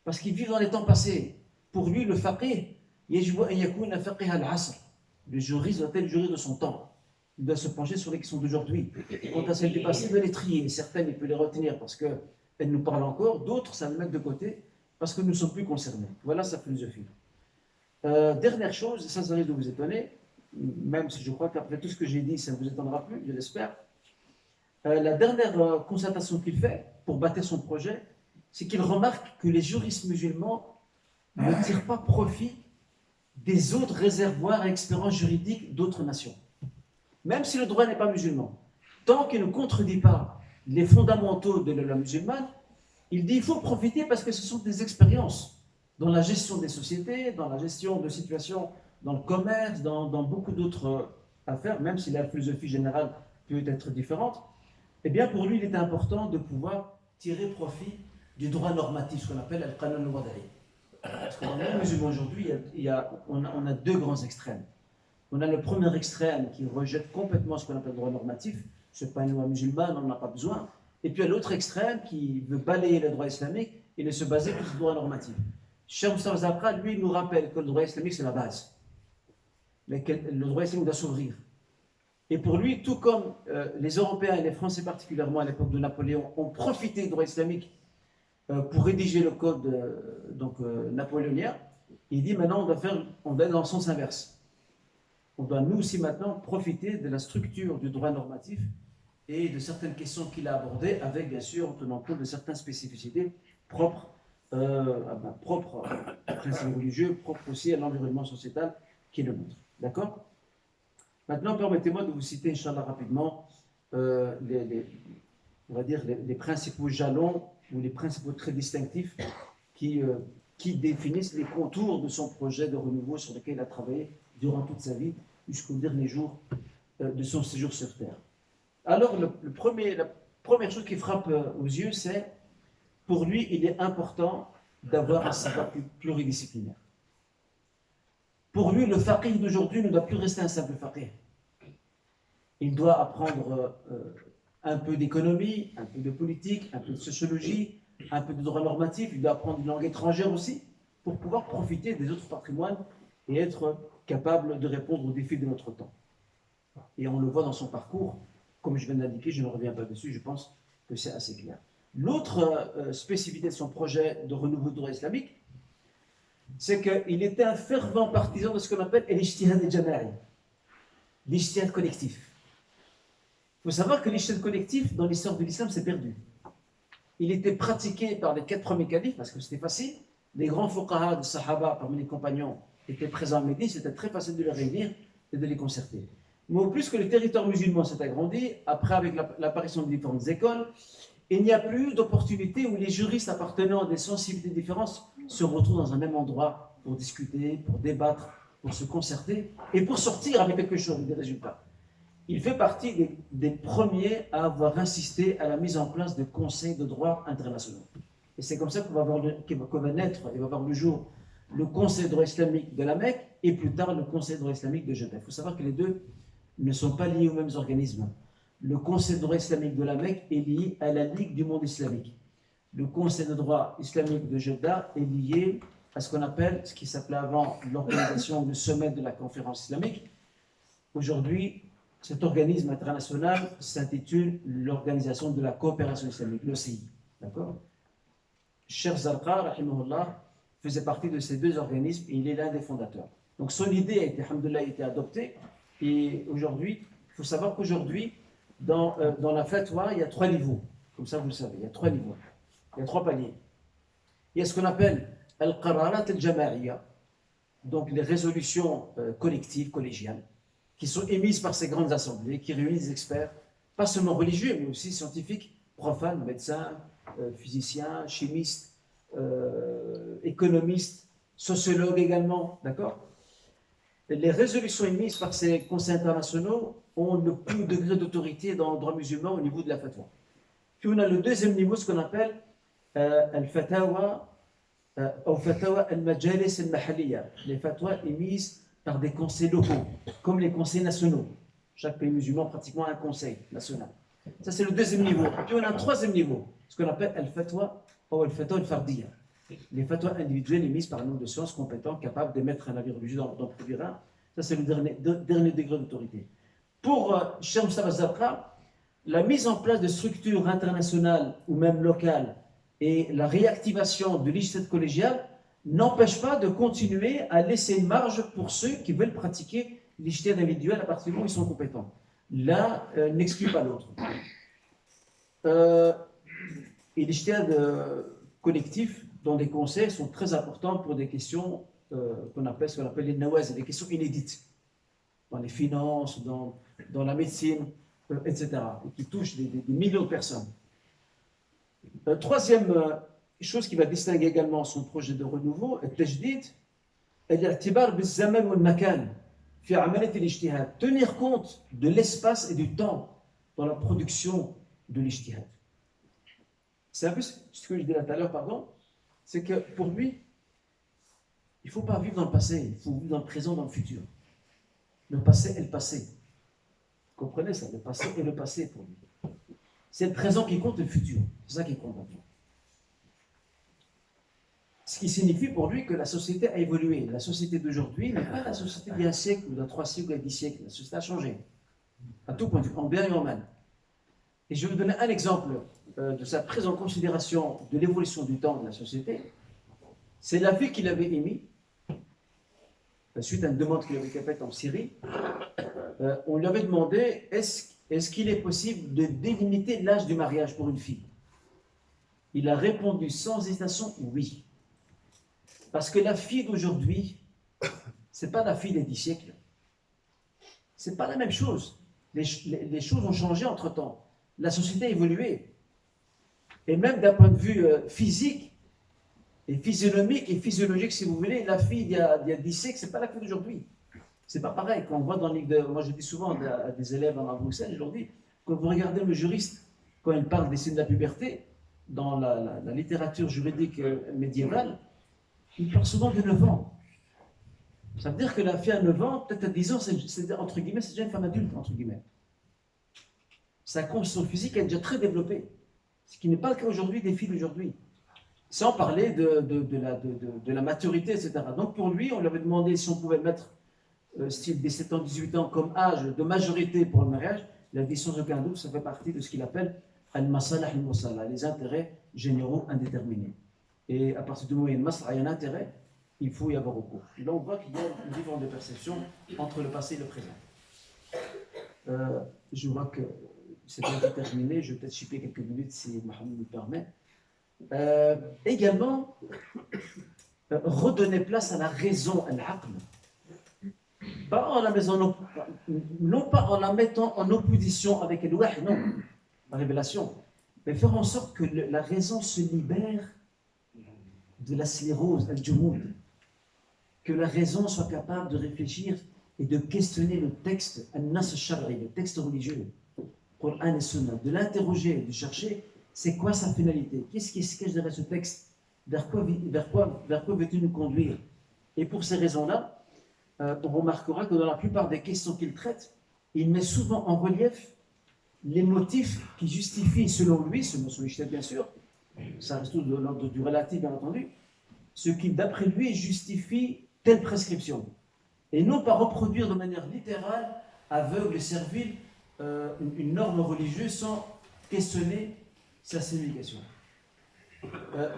Parce qu'ils vivent dans les temps passés. Pour lui, le faqih, le juriste doit être le juriste de son temps. Il doit se pencher sur les questions d'aujourd'hui. Quant à celles du passé, il doit les trier. Certaines, il peut les retenir parce qu'elles nous parlent encore. D'autres, ça le met de côté parce que nous ne sommes plus concernés. Voilà sa philosophie. Dernière chose, ça risque de vous étonner, même si je crois qu'après tout ce que j'ai dit, ça ne vous étonnera plus, je l'espère. La dernière constatation qu'il fait pour bâtir son projet, c'est qu'il remarque que les juristes musulmans ne tirent pas profit des autres réservoirs et expériences juridiques d'autres nations. Même si le droit n'est pas musulman, tant qu'il ne contredit pas les fondamentaux de la loi musulmane, il dit qu'il faut profiter parce que ce sont des expériences dans la gestion des sociétés, dans la gestion de situations, dans le commerce, dans beaucoup d'autres affaires, même si la philosophie générale peut être différente. Eh bien, pour lui, il est important de pouvoir tirer profit du droit normatif, ce qu'on appelle al-Qanun al-Wada'i. Parce que dans le monde musulman aujourd'hui, on a 2 grands extrêmes. On a le premier extrême qui rejette complètement ce qu'on appelle le droit normatif, ce n'est pas une loi musulmane, on n'en a pas besoin. Et puis il y a l'autre extrême qui veut balayer le droit islamique et ne se baser que sur le droit normatif. Cheikh Moussa Zafra, lui, nous rappelle que le droit islamique c'est la base, mais que le droit islamique doit s'ouvrir. Et pour lui, tout comme les Européens et les Français particulièrement à l'époque de Napoléon ont profité du droit islamique pour rédiger le code napoléonien, il dit maintenant on doit aller dans le sens inverse. On doit nous aussi maintenant profiter de la structure du droit normatif et de certaines questions qu'il a abordées, avec bien sûr en tenant compte de certaines spécificités propres aux principes religieux, propres aussi à l'environnement sociétal qui est le nôtre. D'accord? Maintenant, permettez-moi de vous citer, Inch'Allah, rapidement, on va dire les principaux jalons ou les principaux traits distinctifs qui définissent les contours de son projet de renouveau sur lequel il a travaillé durant toute sa vie, jusqu'aux derniers jours de son séjour sur Terre. Alors, la première chose qui frappe aux yeux, c'est, pour lui, il est important d'avoir un savoir pluridisciplinaire. Pour lui, le faqih d'aujourd'hui ne doit plus rester un simple faqih. Il doit apprendre un peu d'économie, un peu de politique, un peu de sociologie, un peu de droit normatif. Il doit apprendre une langue étrangère aussi, pour pouvoir profiter des autres patrimoines et être capable de répondre aux défis de notre temps. Et on le voit dans son parcours, comme je viens d'indiquer, je ne reviens pas dessus, je pense que c'est assez clair. L'autre spécificité de son projet de renouveau du droit islamique, c'est qu'il était un fervent partisan de ce qu'on appelle l'ijtihad al-jama'i, l'ijtihad collectif. Il faut savoir que l'ijtihad collectif, dans l'histoire de l'islam, s'est perdu. Il était pratiqué par les 4 premiers califes, parce que c'était facile. Les grands fuqaha de Sahaba, parmi les compagnons, étaient présents à Médine, c'était très facile de les réunir et de les concerter. Mais au plus que le territoire musulman s'est agrandi, après avec l'apparition de différentes écoles, il n'y a plus d'opportunité où les juristes appartenant à des sensibilités différentes se retrouvent dans un même endroit pour discuter, pour débattre, pour se concerter et pour sortir avec quelque chose, des résultats. Il fait partie des premiers à avoir insisté à la mise en place de conseils de droit internationaux. Et c'est comme ça qu'on va naître et va voir le jour le Conseil de droit islamique de la Mecque et plus tard le Conseil de droit islamique de Genève. Il faut savoir que les deux ne sont pas liés aux mêmes organismes. Le Conseil de droit islamique de la Mecque est lié à la Ligue du monde islamique. Le Conseil de droit islamique de Jeddah est lié à ce qu'on appelle, ce qui s'appelait avant l'organisation du sommet de la conférence islamique. Aujourd'hui, cet organisme international s'intitule l'Organisation de la coopération islamique, l'OCI. D'accord? Cheikh Zarqa, rahimahullah, faisait partie de ces deux organismes et il est l'un des fondateurs. Donc son idée a été adoptée et aujourd'hui, il faut savoir qu'aujourd'hui, dans la fatwa, il y a 3 niveaux. Comme ça, vous le savez, il y a 3 niveaux. Il y a 3 paliers. Il y a ce qu'on appelle al-qararat al-jama'iyya, donc les résolutions collectives, collégiales, qui sont émises par ces grandes assemblées, qui réunissent des experts, pas seulement religieux, mais aussi scientifiques, profanes, médecins, physiciens, chimistes, économistes, sociologues également, d'accord? Les résolutions émises par ces conseils internationaux ont le plus de degré d'autorité dans le droit musulman au niveau de la fatwa. Puis on a le deuxième niveau, ce qu'on appelle al-fatawa ou fatawa al-majalis al-mahaliya, les fatwas émises par des conseils locaux, comme les conseils nationaux. Chaque pays musulman a pratiquement un conseil national. Ça, c'est le deuxième niveau. Puis on a un troisième niveau, ce qu'on appelle al-fatwa ou al-fatwa al-fardiyya. Les fatwas individuelles émises par un nombre de sciences compétents, capables d'émettre un avis religieux dans le plus virin. Ça, c'est le dernier degré d'autorité. Pour Cheikh Moustapha Zarqa, la mise en place de structures internationales ou même locales et la réactivation de l'ijtihad collégial n'empêche pas de continuer à laisser une marge pour ceux qui veulent pratiquer l'ijtihad individuel à partir du moment où ils sont compétents. L'un n'exclut pas l'autre. Et l'ijtihad collectif dans les conseils sont très importants pour des questions qu'on appelle les nawaz, des questions inédites, dans les finances, dans la médecine, etc., et qui touchent des millions de personnes. Troisième chose qui va distinguer également son projet de renouveau, التجديد, الاعتبار بالزمن والمكان في عملية الاجتهاد, tenir compte de l'espace et du temps dans la production de l'ijtihad. C'est un peu ce que je disais tout à l'heure, pardon, c'est que pour lui, il ne faut pas vivre dans le passé, il faut vivre dans le présent, dans le futur. Le passé est le passé. Vous comprenez ça? Le passé est le passé pour lui. C'est le présent qui compte, le futur. C'est ça qui compte maintenant. Ce qui signifie pour lui que la société a évolué. La société d'aujourd'hui n'est pas la société d'il y a un siècle, ou d'il y a 3 siècles, ou d'il y a 10 siècles. La société a changé. À tout point de vue, en bien et en mal. Et je vais vous donner un exemple de sa prise en considération de l'évolution du temps de la société. C'est l'avis qu'il avait émis suite à une demande qu'il avait été faite en Syrie. On lui avait demandé est-ce qu'il est possible de délimiter l'âge du mariage pour une fille? Il a répondu sans hésitation oui. Parce que la fille d'aujourd'hui, ce n'est pas la fille des 10 siècles. Ce n'est pas la même chose. Les choses ont changé entre-temps. La société a évolué. Et même d'un point de vue physique, et physionomique et physiologique, si vous voulez, la fille d'il y a 10 siècles, ce n'est pas la fille d'aujourd'hui. C'est pas pareil. Quand on voit dans moi je dis souvent à des élèves à Bruxelles, je leur dis, Quand vous regardez le juriste, quand il parle des signes de la puberté, dans la littérature juridique médiévale, il parle souvent de 9 ans. Ça veut dire que la fille à 9 ans, peut-être à 10 ans, entre guillemets, c'est déjà une femme adulte, entre guillemets. Sa condition physique est déjà très développée, ce qui n'est pas le cas aujourd'hui des filles d'aujourd'hui. Sans parler de la maturité, etc. Donc pour lui, on lui avait demandé si on pouvait mettre style 17 ans, 18 ans comme âge de majorité pour le mariage. Il a dit sans aucun doute, ça fait partie de ce qu'il appelle al-masalah al-musala, les intérêts généraux indéterminés. Et à partir du moment où il y a un intérêt, il faut y avoir recours. Là, on voit qu'il y a une différence de perception entre le passé et le présent. Je vois que c'est pas terminé, je vais peut-être chipper quelques minutes si Mohamed me permet. Également, redonner place à la raison, à l'aql. Pas en la mettant, non pas en la mettant en opposition avec le wahy, non, la révélation, mais faire en sorte que la raison se libère de la sclérose, al-jumoud, que la raison soit capable de réfléchir et de questionner le texte, al-nas al-shar'i, le texte religieux, Coran et Sunna, de l'interroger, de chercher c'est quoi sa finalité, qu'est-ce qui se cache derrière ce texte, vers quoi veux-tu nous conduire. Et pour ces raisons-là, on remarquera que dans la plupart des questions qu'il traite, il met souvent en relief les motifs qui justifient, selon lui, selon son ijtihad bien sûr, ça reste tout de l'ordre du relatif bien entendu, ce qui d'après lui justifie telle prescription. Et non pas reproduire de manière littérale, aveugle et servile, une norme religieuse sans questionner sa signification.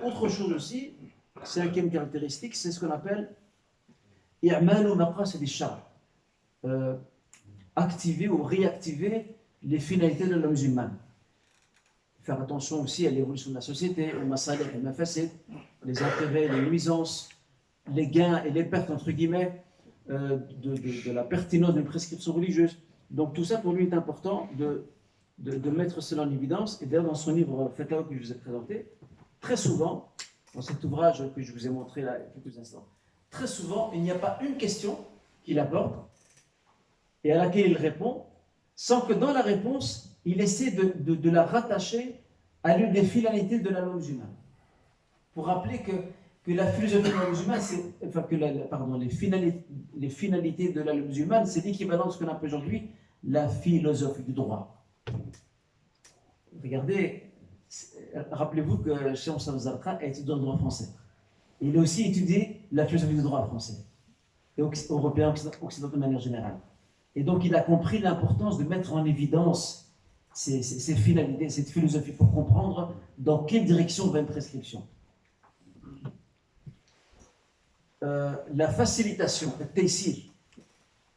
Autre chose aussi, cinquième caractéristique, c'est ce qu'on appelle activer ou réactiver les finalités de la musulmane. Faire attention aussi à l'évolution de la société, aux masalih et mafasid, les intérêts, les nuisances, les gains et les pertes, entre guillemets, de la pertinence d'une prescription religieuse. Donc tout ça pour lui est important de mettre cela en évidence. Et d'ailleurs dans son livre Fatawa que je vous ai présenté, très souvent, dans cet ouvrage que je vous ai montré là il y a quelques instants, très souvent il n'y a pas une question qu'il aborde et à laquelle il répond, sans que dans la réponse, il essaie de la rattacher à l'une des finalités de la loi musulmane. Pour rappeler que la philosophie de la loi musulmane, les finalités de la loi musulmane, c'est l'équivalent de ce qu'on appelle aujourd'hui la philosophie du droit. Regardez, rappelez-vous que Cheikh Moussa Zarqa a étudié le droit français. Il a aussi étudié la philosophie du droit français, et européen, occidental de manière générale. Et donc il a compris l'importance de mettre en évidence ces finalités, cette philosophie, pour comprendre dans quelle direction va une prescription. La facilitation, le taysir,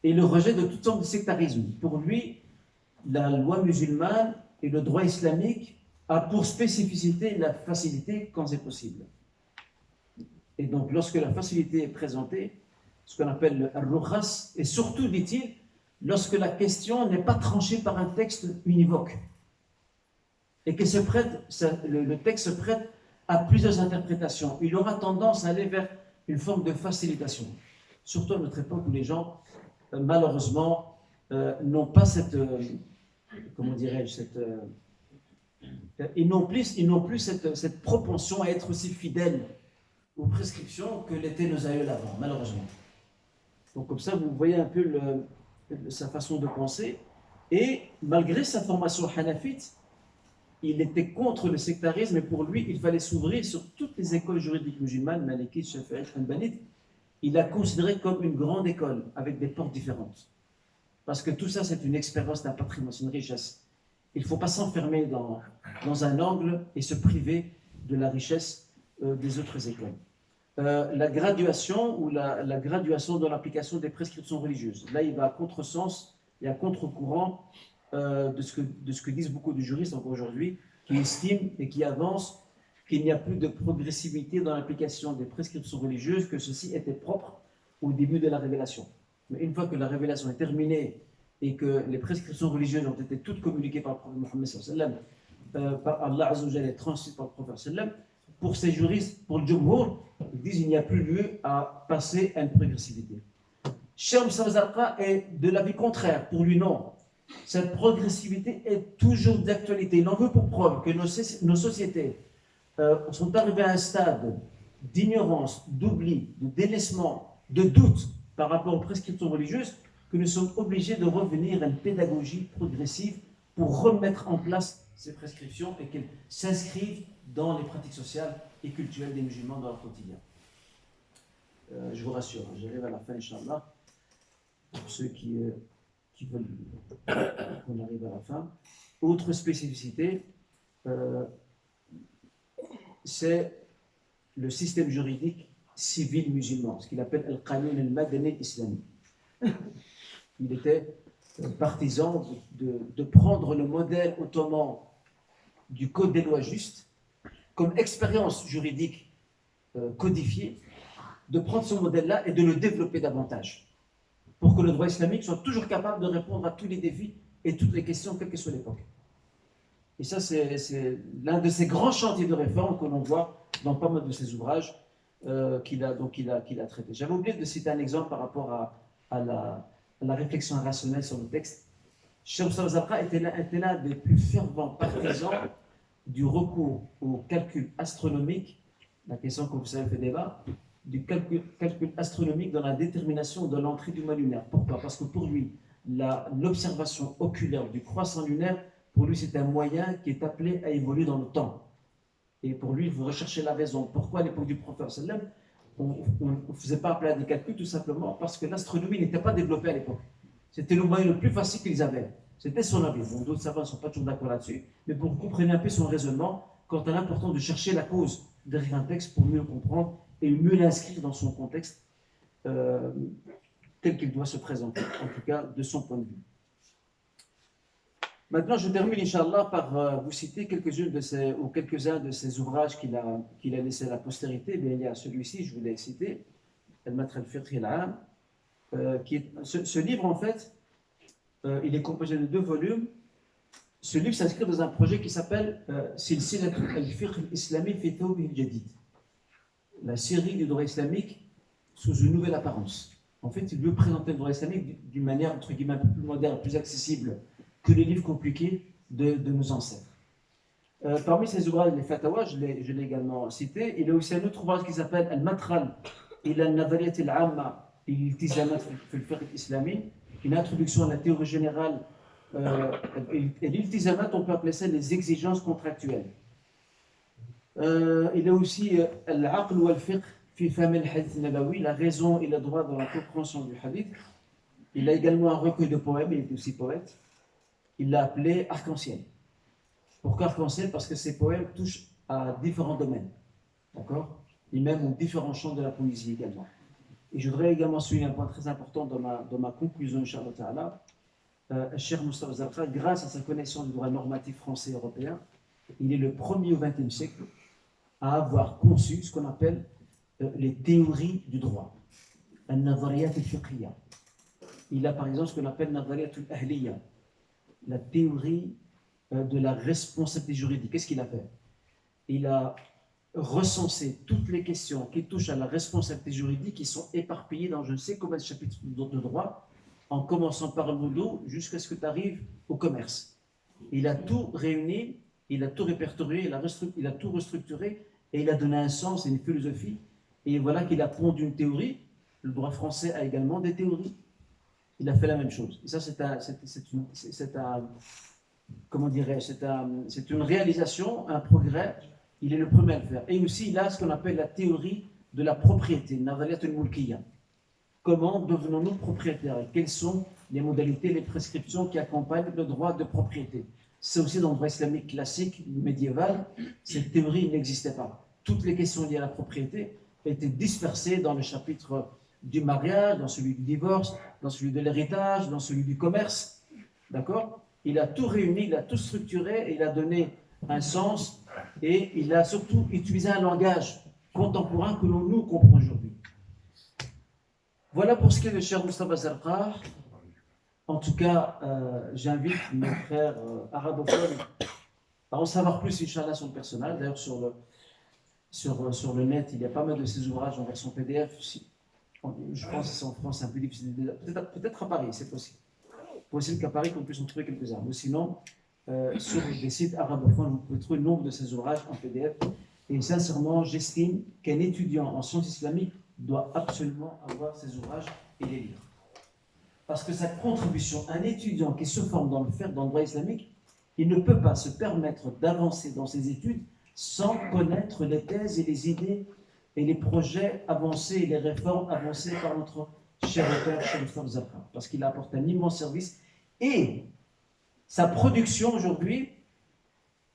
et le rejet de toute sorte de sectarisme. Pour lui, la loi musulmane et le droit islamique a pour spécificité la facilité quand c'est possible. Et donc lorsque la facilité est présentée, ce qu'on appelle le rukhas, et surtout, dit-il, lorsque la question n'est pas tranchée par un texte univoque et que le texte se prête à plusieurs interprétations, il aura tendance à aller vers une forme de facilitation. Surtout à notre époque où les gens, malheureusement, n'ont pas cette, comment dirais-je, ils n'ont plus cette propension à être aussi fidèles aux prescriptions que l'étaient nos aïeux avant, malheureusement. Donc comme ça, vous voyez un peu sa façon de penser. Et malgré sa formation hanafite, il était contre le sectarisme, et pour lui, il fallait s'ouvrir sur toutes les écoles juridiques musulmanes, malikites, shafi'ites, hanbalites. Il l'a considéré comme une grande école, avec des portes différentes. Parce que tout ça, c'est une expérience d'un patrimoine, c'est une richesse. Il ne faut pas s'enfermer dans un angle et se priver de la richesse des autres écoles. La graduation ou la graduation dans l'application des prescriptions religieuses. Là, il va à contresens et à contre-courant de ce que disent beaucoup de juristes encore aujourd'hui, qui estiment et qui avancent qu'il n'y a plus de progressivité dans l'application des prescriptions religieuses, que ceci était propre au début de la révélation. Mais une fois que la révélation est terminée et que les prescriptions religieuses ont été toutes communiquées par le prophète Mohammed sallallahu alayhi wa sallam, par Allah Azza wa Jalla et transmises par le prophète sallallahu alayhi wa sallam, pour ces juristes, pour le Jumhur, ils disent qu'il n'y a plus lieu à passer à une progressivité. Cheikh Moussa Zarqa est de l'avis contraire. Pour lui, non. Cette progressivité est toujours d'actualité. Il en veut pour preuve que nos sociétés sont arrivées à un stade d'ignorance, d'oubli, de délaissement, de doute par rapport aux prescriptions religieuses, que nous sommes obligés de revenir à une pédagogie progressive pour remettre en place ces prescriptions et qu'elles s'inscrivent dans les pratiques sociales et culturelles des musulmans dans leur quotidien. Je vous rassure, j'arrive à la fin, Inch'Allah, pour ceux qui veulent qu'on arrive à la fin. Autre spécificité, c'est le système juridique civil musulman, ce qu'il appelle Al-Qanun al-Madani islami. Il était partisan de prendre le modèle ottoman du Code des lois justes comme expérience juridique codifiée, de prendre ce modèle-là et de le développer davantage pour que le droit islamique soit toujours capable de répondre à tous les défis et toutes les questions, quelle que soit l'époque. Et ça, c'est l'un de ces grands chantiers de réforme que l'on voit dans pas mal de ses ouvrages qu'il a traités. J'avais oublié de citer un exemple par rapport à la réflexion rationnelle sur le texte. Cheikh Moustapha Zarqa était l'un des plus fervents partisans du recours au calcul astronomique, la question que vous savez fait débat, du calcul astronomique dans la détermination de l'entrée du mois lunaire. Pourquoi? Parce que pour lui, l'observation oculaire du croissant lunaire, pour lui, c'est un moyen qui est appelé à évoluer dans le temps. Et pour lui, il faut rechercher la raison. Pourquoi à l'époque du prophète sallam, on ne faisait pas appel à des calculs? Tout simplement parce que l'astronomie n'était pas développée à l'époque. C'était le moyen le plus facile qu'ils avaient. C'était son avis. Bon, d'autres savants ne sont pas toujours d'accord là-dessus, mais pour que vous compreniez un peu son raisonnement quant à l'importance de chercher la cause derrière un texte pour mieux le comprendre et mieux l'inscrire dans son contexte tel qu'il doit se présenter, en tout cas de son point de vue. Maintenant, je termine, Inch'Allah, par vous citer quelques-uns de ces ouvrages qu'il a laissés à la postérité. Bien, il y a celui-ci, je vous l'ai cité, Al-Madkhal al-Fiqh al-Aam, ce livre, en fait, il est composé de 2 volumes. Ce livre s'inscrit dans un projet qui s'appelle Silsilat al-Fiqh al-Islami fi Thawbih al-Jadid, la série du droit islamique sous une nouvelle apparence. En fait, il veut présenter le droit islamique d'une manière, entre guillemets, un peu plus moderne, plus accessible que les livres compliqués de nos ancêtres. Parmi ces ouvrages, les Fatawa, je l'ai également cité. Il y a aussi un autre ouvrage qui s'appelle Al-Madkhal ila al-Nadhariyat al-Amma il-Iltizamat fi al-Fiqh al-Islami, une introduction à la théorie générale et l'iltizamat, on peut appeler ça les exigences contractuelles. Il y a aussi Al-Aql wal-Fiqh fi Fahm al-Hadith nabawi, la raison et le droit dans la compréhension du hadith. Il a également un recueil de poèmes, il est aussi poète. Il l'a appelé Arc-en-Ciel. Pourquoi Arc-en-Ciel? Parce que ces poèmes touchent à différents domaines, d'accord? Et même aux différents champs de la poésie également. Et je voudrais également souligner un point très important dans ma conclusion, Inch'Allah Ta'ala. Cheikh Moustapha Zarqa, grâce à sa connaissance du droit normatif français et européen, il est le premier au XXe siècle à avoir conçu ce qu'on appelle les théories du droit, al-Nadhariyat al-Fiqhiyya. Il a par exemple ce qu'on appelle Nadhariyat al-Ahliyya, la théorie de la responsabilité juridique. Qu'est-ce qu'il a fait? Il a recensé toutes les questions qui touchent à la responsabilité juridique qui sont éparpillées dans je ne sais combien de chapitres de droit, en commençant par le boulot jusqu'à ce que tu arrives au commerce. Il a tout réuni, il a tout répertorié, il a tout restructuré et il a donné un sens et une philosophie. Et voilà qu'il a pondu une théorie. Le droit français a également des théories. Il a fait la même chose. Et ça, c'est une réalisation, un progrès. Il est le premier à le faire. Et aussi, il a ce qu'on appelle la théorie de la propriété, Nadhariyat al-Mulkiyya. Comment devenons-nous propriétaires? Et quelles sont les modalités, les prescriptions qui accompagnent le droit de propriété? C'est aussi dans le droit islamique classique, médiéval, cette théorie n'existait pas. Toutes les questions liées à la propriété étaient dispersées dans le chapitre du mariage, dans celui du divorce, dans celui de l'héritage, dans celui du commerce. D'accord? Il a tout réuni, il a tout structuré, et il a donné un sens, et il a surtout utilisé un langage contemporain que nous comprenons aujourd'hui. Voilà pour ce qui est de Cheikh Moustapha Zarqa. En tout cas, j'invite mes frères arabophones à en savoir plus, Inch'Allah, sur le personnage. D'ailleurs, sur le net, il y a pas mal de ces ouvrages en version PDF. Je pense que c'est en France, c'est un peu difficile. Peut-être à Paris, c'est possible. Voici le cas Paris qu'on puisse en trouver quelques-uns. Ou sinon, sur des sites arabophones, vous pouvez trouver le nombre de ces ouvrages en PDF. Et sincèrement, j'estime qu'un étudiant en sciences islamiques doit absolument avoir ces ouvrages et les lire. Parce que sa contribution, un étudiant qui se forme dans le droit islamique, il ne peut pas se permettre d'avancer dans ses études sans connaître les thèses et les idées et les projets avancés et les réformes avancées par notre cher auteur, Cheikh Zarqa, parce qu'il apporte un immense service. Et sa production aujourd'hui,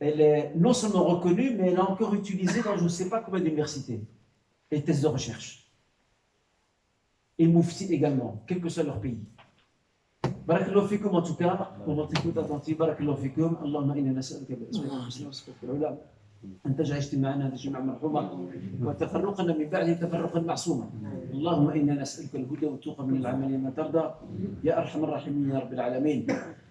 elle est non seulement reconnue, mais elle est encore utilisée dans je ne sais pas combien d'universités et thèses de recherche. Et Moufti également, quel que soit leur pays. Barakallahu fikum en tout cas, pour votre écoute attentive. Barakallahu fikum. Allahumma inna nas'aluka bi'asma'ika al-husna wa sifatika al-ula أن تجعل اجتماعنا هذا اجتماع مرحوما وتفرقنا من بعده تفرقا معصوما. اللهم إنا نسألك الهدى والتقى من العمل ما ترضى يا أرحم الراحمين يا رب العالمين.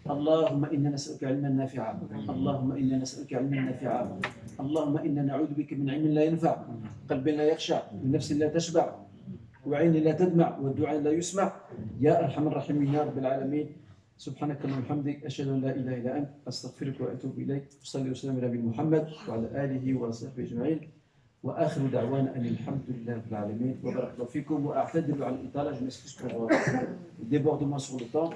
اللهم إنا نسألك علما نافعا. اللهم إنا نسألك علما نافعا. اللهم إنا نعوذ بك من علم لا ينفع، قلب لا يخشع، ونفس لا تشبع، وعين لا تدمع، والدعاء لا يسمع يا أرحم الراحمين يا رب العالمين. سبحانك اللهم وبحمدك أشهد أن لا إله إلا أنت أستغفرك وأتوب إليك. وصلي وسلم على نبينا محمد وعلى آله وصحبه أجمعين. وآخر دعوانا أن الحمد لله رب العالمين وبارك الله فيكم. وأعتذر على الإطالة, je m'excuse pour le débordement sur le temps.